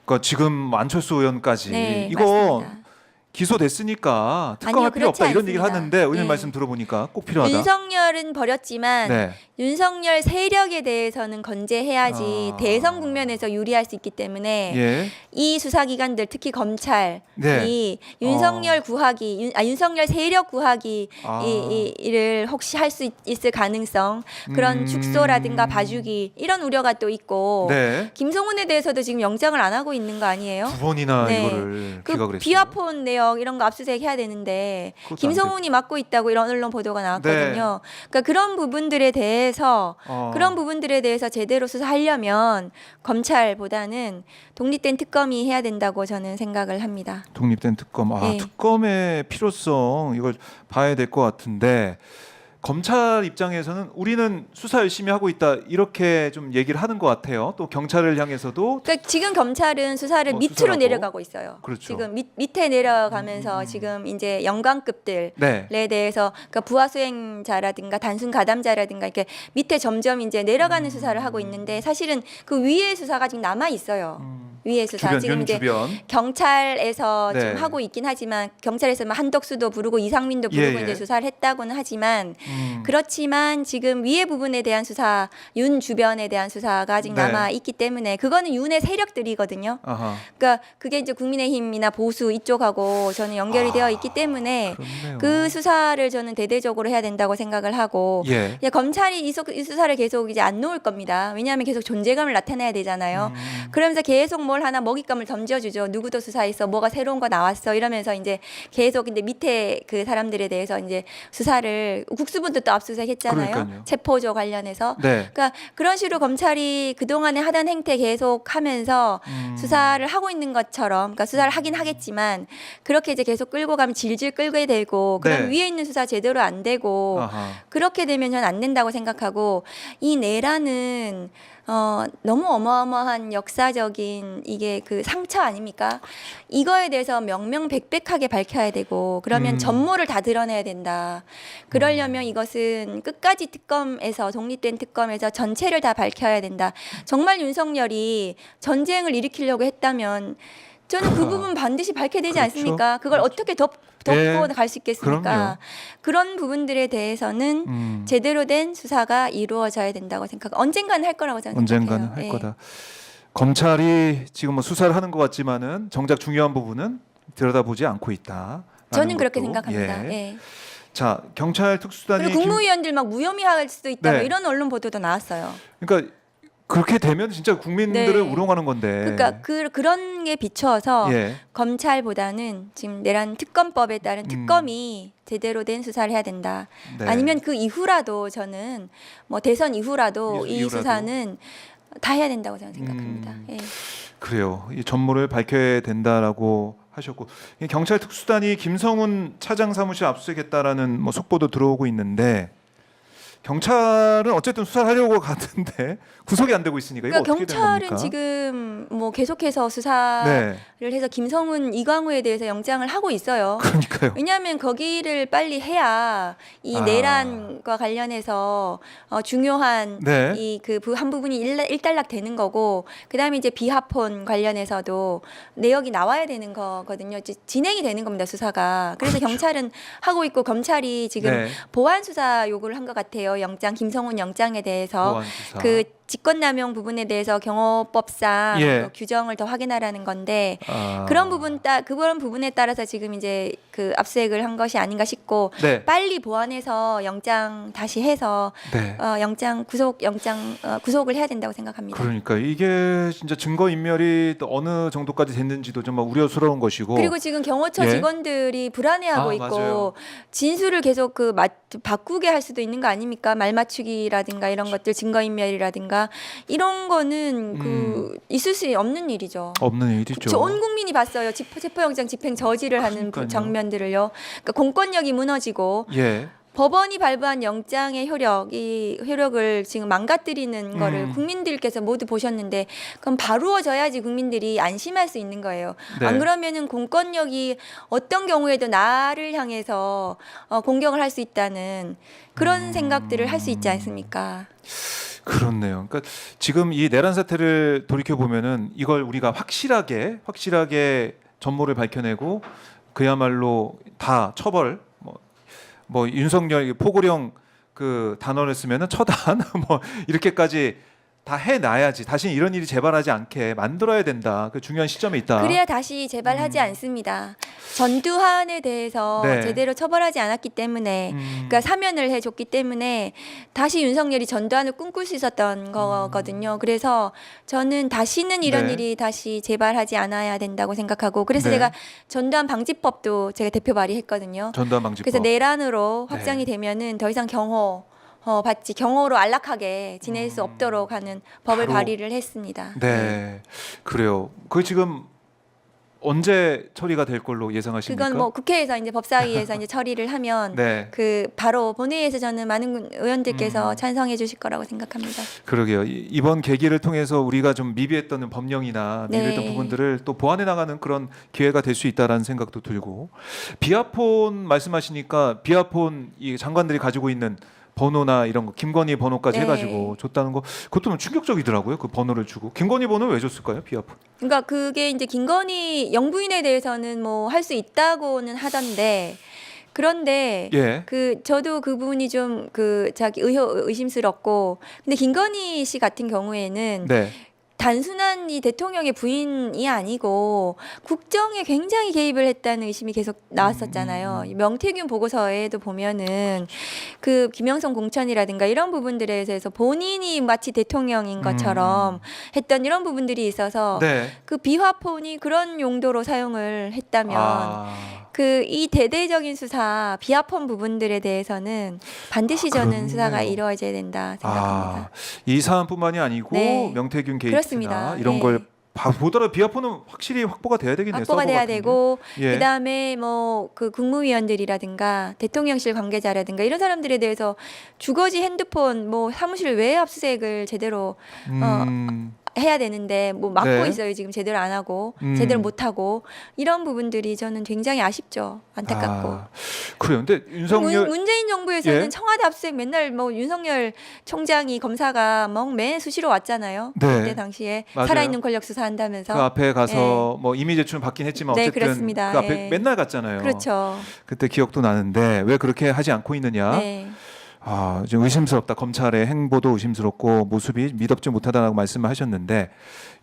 그러니까 지금 안철수 의원까지 네, 이거 맞습니다. 기소됐으니까 특검할 아니요, 필요 없다 그렇지 이런 얘기를 않습니다. 하는데 의원님 네. 말씀 들어보니까 꼭 필요하다. 윤석열은 버렸지만 네. 윤석열 세력에 대해서는 건재해야지 대선 국면에서 유리할 수 있기 때문에 예. 이 수사기관들 특히 검찰이 네. 윤석열 구하기, 윤석열 세력 구하기 이를 혹시 할 수 있을 가능성 그런 축소라든가 봐주기 이런 우려가 또 있고 네. 김성훈에 대해서도 지금 영장을 안 하고 있는 거 아니에요? 9번이나 네. 이거를 그 기각을 했어요. 비화폰 내역 이런 거 압수수색 해야 되는데 그것도 안 김성훈이 맡고 있다고 이런 언론 보도가 나왔거든요. 그러니까 그런 부분들에 대해서 그런 부분들에 대해서 제대로 수사하려면 검찰보다는 독립된 특검이 해야 된다고 저는 생각을 합니다. 독립된 특검. 네. 특검의 필요성 이걸 봐야 될 것 같은데 검찰 입장에서는 우리는 수사 열심히 하고 있다 이렇게 좀 얘기를 하는 것 같아요. 또 경찰을 향해서도 그러니까 지금 검찰은 수사를 밑으로 수사하고. 내려가고 있어요. 그렇죠. 지금 밑에 내려가면서 지금 이제 영광급들에 네. 대해서 그러니까 부하 수행자라든가 단순 가담자라든가 이렇게 밑에 점점 이제 내려가는 수사를 하고 있는데 사실은 그 위의 수사가 지금 남아 있어요. 위의 수사 주변, 지금 윤 이제 주변. 경찰에서 네. 지금 하고 있긴 하지만 경찰에서 뭐 한덕수도 부르고 이상민도 부르고 예, 예. 이제 수사를 했다고는 하지만 그렇지만 지금 위의 부분에 대한 수사, 윤 주변에 대한 수사가 아직 네. 남아 있기 때문에 그거는 윤의 세력들이거든요. 아하. 그러니까 그게 이제 국민의힘이나 보수 이쪽하고 저는 연결이 되어 있기 때문에 그렇네요. 그 수사를 저는 대대적으로 해야 된다고 생각을 하고 예. 이제 검찰이 이 수사를 계속 이제 안 놓을 겁니다. 왜냐하면 계속 존재감을 나타내야 되잖아요. 그러면서 계속 뭘 하나 먹잇감을 던져주죠. 누구도 수사했어, 뭐가 새로운 거 나왔어 이러면서 이제 계속 근데 밑에 그 사람들에 대해서 이제 수사를 국수본도 또 압수수색했잖아요. 그러니까요. 체포조 관련해서. 네. 그러니까 그런 식으로 검찰이 그 동안에 하던 행태 계속 하면서 수사를 하고 있는 것처럼, 그러니까 수사를 하긴 하겠지만 그렇게 이제 계속 끌고 가면 질질 끌게 되고, 그럼 네. 위에 있는 수사 제대로 안 되고 아하. 그렇게 되면 저는 안 된다고 생각하고 이 내란은 너무 어마어마한 역사적인 이게 그 상처 아닙니까? 이거에 대해서 명명백백하게 밝혀야 되고 그러면 전모를 다 드러내야 된다. 그러려면 이것은 끝까지 특검에서 독립된 특검에서 전체를 다 밝혀야 된다. 정말 윤석열이 전쟁을 일으키려고 했다면 저는 그 부분 반드시 밝혀야 되지 그렇죠. 않습니까? 그걸 어떻게 덮고 예. 갈 수 있겠습니까? 그럼요. 그런 부분들에 대해서는 제대로 된 수사가 이루어져야 된다고 생각하고 언젠가는 할 거라고 저는 언젠가는 생각해요. 할 예. 거다. 검찰이 지금 뭐 수사를 하는 것 같지만은 정작 중요한 부분은 들여다보지 않고 있다. 저는 그렇게 생각합니다. 예. 예. 자, 경찰 특수단이 그리고 국무위원들 막 무혐의할 수도 있다. 뭐 네. 이런 언론 보도도 나왔어요. 그러니까 그렇게 되면 진짜 국민들을 네. 우롱하는 건데. 그러니까 그런 게 비춰서 예. 검찰보다는 지금 내란 특검법에 따른 특검이 제대로 된 수사를 해야 된다. 네. 아니면 그 이후라도 저는 뭐 대선 이후라도 이 이후라도. 수사는 다 해야 된다고 저는 생각합니다. 예. 그래요. 이 전모를 밝혀야 된다라고 하셨고, 이 경찰 특수단이 김성훈 차장 사무실 압수수색했다라는 뭐 속보도 들어오고 있는데 경찰은 어쨌든 수사를 하려고 가는데 구속이 안 되고 있으니까 이거 그러니까 어떻게 된 경찰은 겁니까? 지금 뭐 계속해서 수사를 네. 해서 김성훈, 이광우에 대해서 영장을 하고 있어요. 그러니까요. 왜냐하면 거기를 빨리 해야 이 아. 내란과 관련해서 중요한 네. 이 그 한 부분이 일단락 되는 거고, 그다음에 이제 비하폰 관련해서도 내역이 나와야 되는 거거든요. 이제 진행이 되는 겁니다, 수사가. 그래서 경찰은 하고 있고 검찰이 지금 네. 보완 수사 요구를 한 것 같아요. 영장, 김성훈 영장에 대해서 보안 수사. 그 직권남용 부분에 대해서 경호법상 예. 규정을 더 확인하라는 건데 아. 그런 부분에 따라서 지금 이제 그 압수수색을 한 것이 아닌가 싶고, 네. 빨리 보완해서 영장 다시 해서 네. 구속을 해야 된다고 생각합니다. 그러니까 이게 진짜 증거 인멸이 또 어느 정도까지 됐는지도 정말 우려스러운 것이고. 그리고 지금 경호처 예. 직원들이 불안해하고 아, 있고 맞아요. 진술을 계속 바꾸게 할 수도 있는 거 아닙니까? 말 맞추기라든가 이런 것들, 증거인멸이라든가 이런 거는 있을 수 없는 일이죠. 없는 일이죠. 온 국민이 봤어요. 체포영장 집행 저지를 하는 그러니까요. 장면들을요. 그러니까 공권력이 무너지고 예. 법원이 발부한 영장의 효력을 지금 망가뜨리는 거를 국민들께서 모두 보셨는데, 그럼 바로워져야지 국민들이 안심할 수 있는 거예요. 네. 안 그러면은 공권력이 어떤 경우에도 나를 향해서 공격을 할 수 있다는 그런 생각들을 할 수 있지 않습니까? 그렇네요. 그러니까 지금 이 내란 사태를 돌이켜 보면은 이걸 우리가 확실하게 전모를 밝혀내고 그야말로 다 처벌, 뭐 윤석열 포고령 그 단어를 쓰면은 처단 뭐 이렇게까지 다 해놔야지 다시 이런 일이 재발하지 않게 만들어야 된다. 그 중요한 시점에 있다. 그래야 다시 재발하지 않습니다. 전두환에 대해서 네. 제대로 처벌하지 않았기 때문에, 그러니까 사면을 해줬기 때문에 다시 윤석열이 전두환을 꿈꿀 수 있었던 거거든요. 그래서 저는 다시는 이런 네. 일이 다시 재발하지 않아야 된다고 생각하고, 그래서 네. 제가 전두환 방지법도 제가 대표 발의했거든요. 전두환 방지법. 그래서 내란으로 확장이 네. 되면은 더 이상 경호로 안락하게 지낼 수 없도록 하는 법을 바로. 발의를 했습니다. 네, 그래요. 그 지금 언제 처리가 될 걸로 예상하십니까? 그건 뭐 국회에서 이제 법사위에서 이제 처리를 하면 네. 그 바로 본회의에서 저는 많은 의원들께서 음. 찬성해 주실 거라고 생각합니다. 그러게요. 이번 계기를 통해서 우리가 좀 미비했던 법령이나 미비했던 네. 부분들을 또 보완해 나가는 그런 기회가 될 수 있다라는 생각도 들고, 비아폰 말씀하시니까 비아폰 이 장관들이 가지고 있는 번호나 이런 거 김건희 번호까지 네. 해가지고 줬다는 거, 그것도 좀 충격적이더라고요. 그 번호를 주고 김건희 번호 왜 줬을까요? 비아폰. 그러니까 그게 이제 김건희 영부인에 대해서는 뭐 할 수 있다고는 하던데 그런데 예. 그 저도 그 부분이 좀 그 자기 의심스럽고 근데 김건희 씨 같은 경우에는 네. 단순한 이 대통령의 부인이 아니고 국정에 굉장히 개입을 했다는 의심이 계속 나왔었잖아요. 이 명태균 보고서에도 보면은 그 김영선 공천이라든가 이런 부분들에 대해서 본인이 마치 대통령인 것처럼 했던 이런 부분들이 있어서 네. 그 비화폰이 그런 용도로 사용을 했다면 그 이 대대적인 수사 비화폰 부분들에 대해서는 반드시 저는 그렇네요. 수사가 이루어져야 된다 생각합니다. 이 사안뿐만이 아니고 네. 명태균 게이트나 그렇습니다. 이런 네. 걸 보더라도 비아폰은 확실히 확보가 돼야 되겠네요. 확보가 서버 돼야 같은 게. 되고 예. 그다음에 뭐 그 국무위원들이라든가 대통령실 관계자라든가 이런 사람들에 대해서 주거지 핸드폰 뭐 사무실 외 압수수색을 제대로 해야 되는데 뭐 막고 네. 있어요. 지금 제대로 안 하고 제대로 못 하고 이런 부분들이 저는 굉장히 아쉽죠. 안타깝고. 그래요. 근데 윤석열 문재인 정부에서는 예. 청와대 압수수색 맨날 뭐 윤석열 총장이 검사가 뭐 매 수시로 왔잖아요. 네. 그때 당시에 맞아요. 살아있는 권력 수사한다면서. 그 앞에 가서 뭐 이미 제출은 받긴 했지만 네, 어쨌든 그렇습니다. 그 앞에 예. 맨날 갔잖아요. 그렇죠. 그때 기억도 나는데 왜 그렇게 하지 않고 있느냐? 네. 좀 의심스럽다. 검찰의 행보도 의심스럽고 모습이 미덥지 못하다라고 말씀을 하셨는데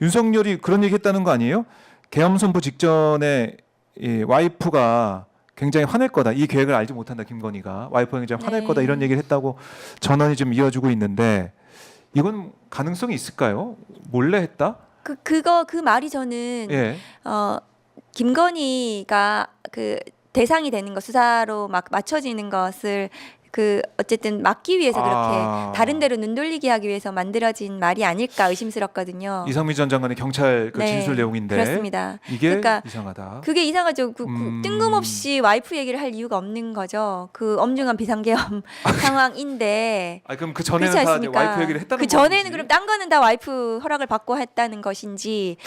윤석열이 그런 얘기했다는 거 아니에요? 계엄 선포 직전에 이 와이프가 굉장히 화낼 거다. 이 계획을 알지 못한다. 김건희가 와이프가 굉장히 화낼 네. 거다 이런 얘기를 했다고 전언이 좀 이어지고 있는데 이건 가능성이 있을까요? 몰래 했다? 그 말이 저는 예. 김건희가 그 대상이 되는 거 수사로 막 맞춰지는 것을 그 어쨌든 막기 위해서 그렇게 다른 데로 눈 돌리게 하기 위해서 만들어진 말이 아닐까 의심스럽거든요. 이상민 전 장관의 경찰 그 네, 진술 내용인데 그렇습니다. 이게 그러니까 이상하다. 그게 이상하죠. 음. 뜬금없이 와이프 얘기를 할 이유가 없는 거죠. 그 엄중한 비상계엄 상황인데 그럼 그 전에는 그렇지 다 이제 않습니까? 와이프 얘기를 했다는 그 전에는 건지? 그럼 딴 거는 다 와이프 허락을 받고 했다는 것인지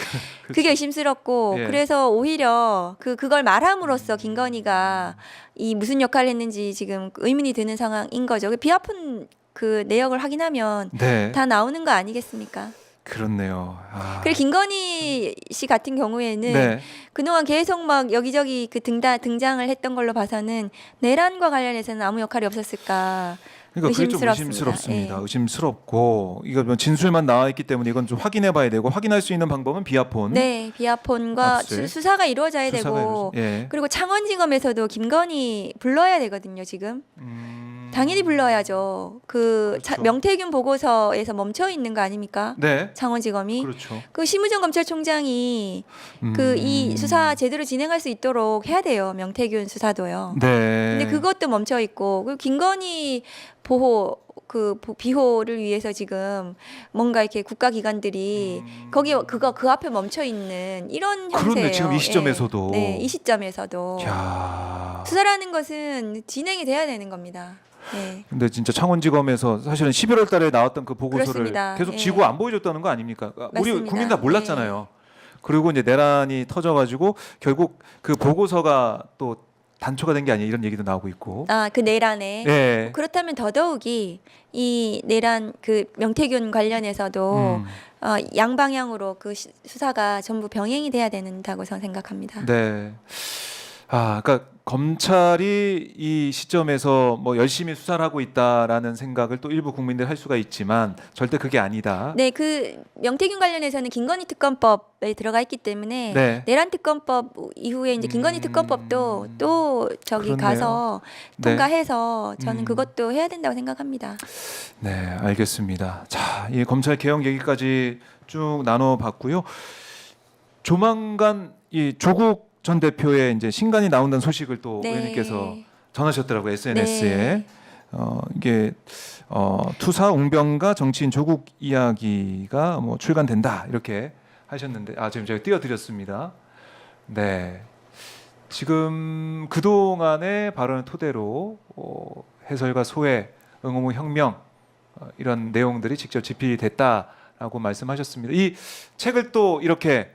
그게 의심스럽고 예. 그래서 오히려 그걸 말함으로써 김건희가 이 무슨 역할을 했는지 지금 의문이 드는 상황인 거죠. 비아폰 그 내역을 확인하면 네. 다 나오는 거 아니겠습니까? 그렇네요. 그리고 김건희 씨 같은 경우에는 네. 그동안 계속 막 여기저기 그 등장을 했던 걸로 봐서는 내란과 관련해서는 아무 역할이 없었을까. 그러니까 그게 좀 의심스럽습니다. 의심스럽습니다. 예. 의심스럽고 이거 뭐 진술만 나와 있기 때문에 이건 좀 확인해봐야 되고 확인할 수 있는 방법은 비아폰. 네, 비아폰과 압수수색. 수사가 이루어져야 수사가 되고 예. 그리고 창원지검에서도 김건희 불러야 되거든요. 지금 당연히 불러야죠. 그렇죠. 명태균 보고서에서 멈춰 있는 거 아닙니까? 네. 창원지검이 그렇죠. 그 심우정 검찰총장이 그 이 수사 제대로 진행할 수 있도록 해야 돼요. 명태균 수사도요. 네. 근데 그것도 멈춰 있고 그리고 김건희 보호 비호를 위해서 지금 뭔가 이렇게 국가기관들이 거기 그 앞에 멈춰 있는 이런 형태예요. 그렇네, 지금 이 시점에서도. 네, 이 시점에서도 야. 수사라는 것은 진행이 돼야 되는 겁니다. 네. 근데 진짜 창원지검에서 사실은 11월 달에 나왔던 그 보고서를 그렇습니다. 계속 예. 지고 안 보여줬다는 거 아닙니까? 우리 맞습니다. 국민 다 몰랐잖아요. 그리고 이제 내란이 터져가지고 결국 그 보고서가 또 단초가 된 게 아니야 이런 얘기도 나오고 있고. 그 내란에 네. 그렇다면 더더욱이 이 내란 그 명태균 관련해서도 양방향으로 그 수사가 전부 병행이 돼야 된다고 저는 생각합니다. 네. 그러니까 검찰이 이 시점에서 뭐 열심히 수사를 하고 있다라는 생각을 또 일부 국민들 할 수가 있지만 절대 그게 아니다. 네, 그 명태균 관련해서는 김건희 특검법에 들어가 있기 때문에 네. 내란 특검법 이후에 이제 김건희 특검법도 또 저기 그렇네요. 가서 네. 통과해서 저는 그것도 해야 된다고 생각합니다. 네, 알겠습니다. 자, 이 검찰 개혁 얘기까지 쭉 나눠봤고요. 조만간 이 조국 전 대표의 이제 신간이 나온다는 소식을 또 네. 의원님께서 전하셨더라고요 SNS에. 네. 이게 투사 웅변가 정치인 조국 이야기가 뭐 출간된다 이렇게 하셨는데 지금 제가 띄워드렸습니다. 네. 지금 그동안의 발언을 토대로 해설과 소외, 응호무 혁명 이런 내용들이 직접 집필이 됐다라고 말씀하셨습니다. 이 책을 또 이렇게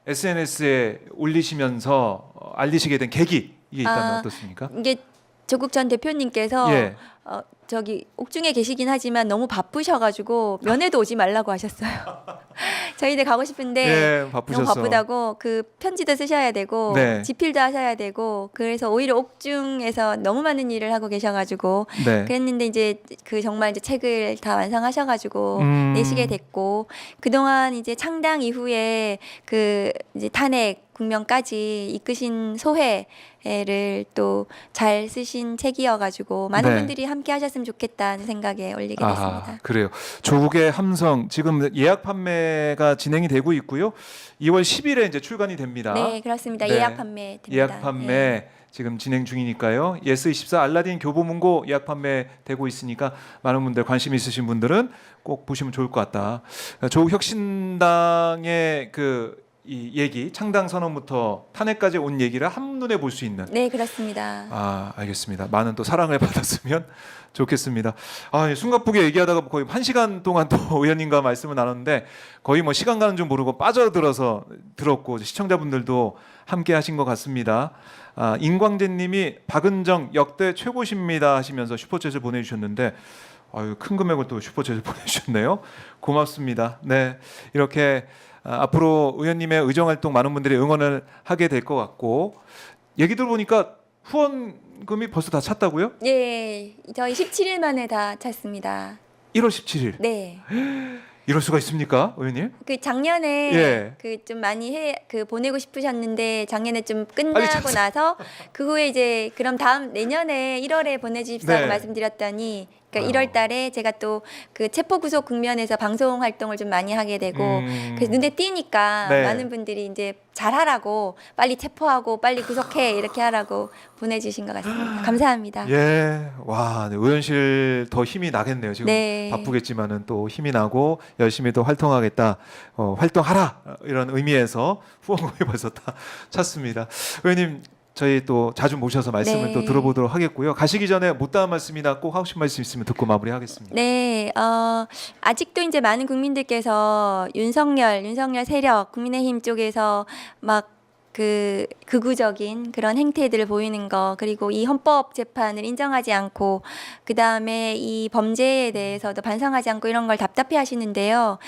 SNS에 올리시면서 알리시게 된 계기 이게 있다면 어떻습니까? 이게 조국 전 대표님께서 예. 저기 옥중에 계시긴 하지만 너무 바쁘셔가지고 면회도 오지 말라고 하셨어요. 저희들 가고 싶은데 예, 바쁘셔서. 너무 바쁘다고 그 편지도 쓰셔야 되고 네. 집필도 하셔야 되고 그래서 오히려 옥중에서 너무 많은 일을 하고 계셔가지고 네. 그랬는데 이제 그 정말 이제 책을 다 완성하셔가지고 내시게 됐고 그동안 이제 창당 이후에 그 이제 탄핵 국면까지 이끄신 소회를 또 잘 쓰신 책이어가지고 많은 네. 분들이 함께 하셨으면 좋겠다는 생각에 올리게 됐습니다. 그래요. 조국의 함성 지금 예약 판매가 진행이 되고 있고요. 2월 10일에 이제 출간이 됩니다. 네, 그렇습니다. 네. 예약 판매 됩니다. 예약 판매 네. 지금 진행 중이니까요. 예스24 알라딘 교보문고 예약 판매되고 있으니까 많은 분들 관심 있으신 분들은 꼭 보시면 좋을 것 같다. 조국 혁신당의 이 얘기 창당 선언부터 탄핵까지 온 얘기를 한눈에 볼 수 있는. 네, 그렇습니다. 알겠습니다. 많은 또 사랑을 받았으면 좋겠습니다. 숨가쁘게 얘기하다가 거의 1시간 동안 또 의원님과 말씀을 나눴는데 거의 뭐 시간 가는 줄 모르고 빠져들어서 들었고 시청자분들도 함께 하신 것 같습니다. 인광재님이 박은정 역대 최고십니다 하시면서 슈퍼챗을 보내주셨는데 큰 금액을 또 슈퍼챗을 보내주셨네요. 고맙습니다. 네, 이렇게 앞으로 의원님의 의정활동 많은 분들이 응원을 하게 될 것 같고 얘기 들어보니까 후원금이 벌써 다 찼다고요? 네, 저희 17일 만에 다 찼습니다. 1월 17일. 네. 이럴 수가 있습니까, 의원님? 그 작년에 예. 그 좀 많이 보내고 싶으셨는데 작년에 좀 빨리 끝나고 찼어요. 나서 그 후에 이제 그럼 다음 내년에 1월에 보내주십사고 네. 말씀드렸더니 그러니까 1월 달에 제가 또 그 체포 구속 국면에서 방송 활동을 좀 많이 하게 되고 그래서 눈에 띄니까 네. 많은 분들이 이제 잘하라고 빨리 체포하고 빨리 구속해 이렇게 하라고 보내주신 것 같습니다. 감사합니다. 예, 와, 네, 의원실 더 힘이 나겠네요. 지금 네. 바쁘겠지만은 또 힘이 나고 열심히 또 활동하겠다, 활동하라 이런 의미에서 후원금이 벌써 다 찼습니다. 의원님. 저희 또 자주 모셔서 말씀을 네. 또 들어보도록 하겠고요. 가시기 전에 못다한 말씀이나 꼭 하고 싶은 말씀 있으면 듣고 마무리하겠습니다. 네, 아직도 이제 많은 국민들께서 윤석열 세력, 국민의힘 쪽에서 막 극우적인 그런 행태들을 보이는 거 그리고 이 헌법 재판을 인정하지 않고 그 다음에 이 범죄에 대해서도 반성하지 않고 이런 걸 답답해 하시는데요.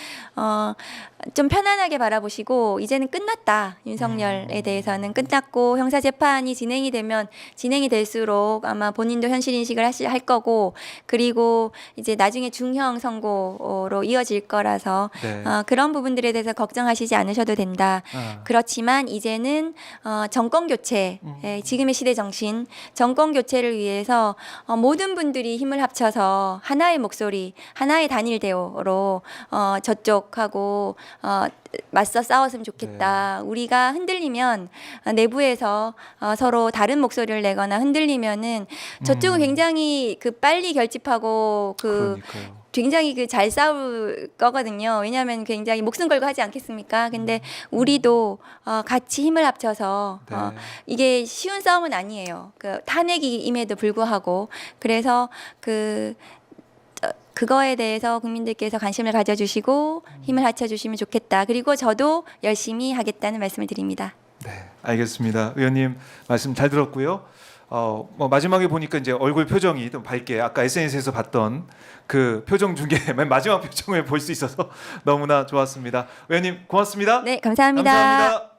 좀 편안하게 바라보시고 이제는 끝났다. 윤석열에 대해서는 끝났고 형사 재판이 진행이 되면 진행이 될수록 아마 본인도 현실 인식을 할 거고 그리고 이제 나중에 중형 선고로 이어질 거라서 네. 그런 부분들에 대해서 걱정하시지 않으셔도 된다. 그렇지만 이제는 정권 교체, 지금의 시대 정신, 정권 교체를 위해서 모든 분들이 힘을 합쳐서 하나의 목소리, 하나의 단일 대우로 저쪽하고 맞서 싸웠으면 좋겠다. 우리가 흔들리면 내부에서 서로 다른 목소리를 내거나 흔들리면은 저쪽은 굉장히 빨리 결집하고 그러니까요. 굉장히 잘 싸울 거거든요. 왜냐하면 굉장히 목숨 걸고 하지 않겠습니까? 근데 우리도 같이 힘을 합쳐서 네. 이게 쉬운 싸움은 아니에요. 탄핵임에도 불구하고 그래서 그거에 대해서 국민들께서 관심을 가져주시고 힘을 합쳐주시면 좋겠다. 그리고 저도 열심히 하겠다는 말씀을 드립니다. 네, 알겠습니다. 의원님 말씀 잘 들었고요. 마지막에 보니까 이제 얼굴 표정이 좀 밝게 아까 SNS에서 봤던 그 표정 중에 맨 마지막 표정을 볼 수 있어서 너무나 좋았습니다. 의원님 고맙습니다. 네, 감사합니다. 감사합니다.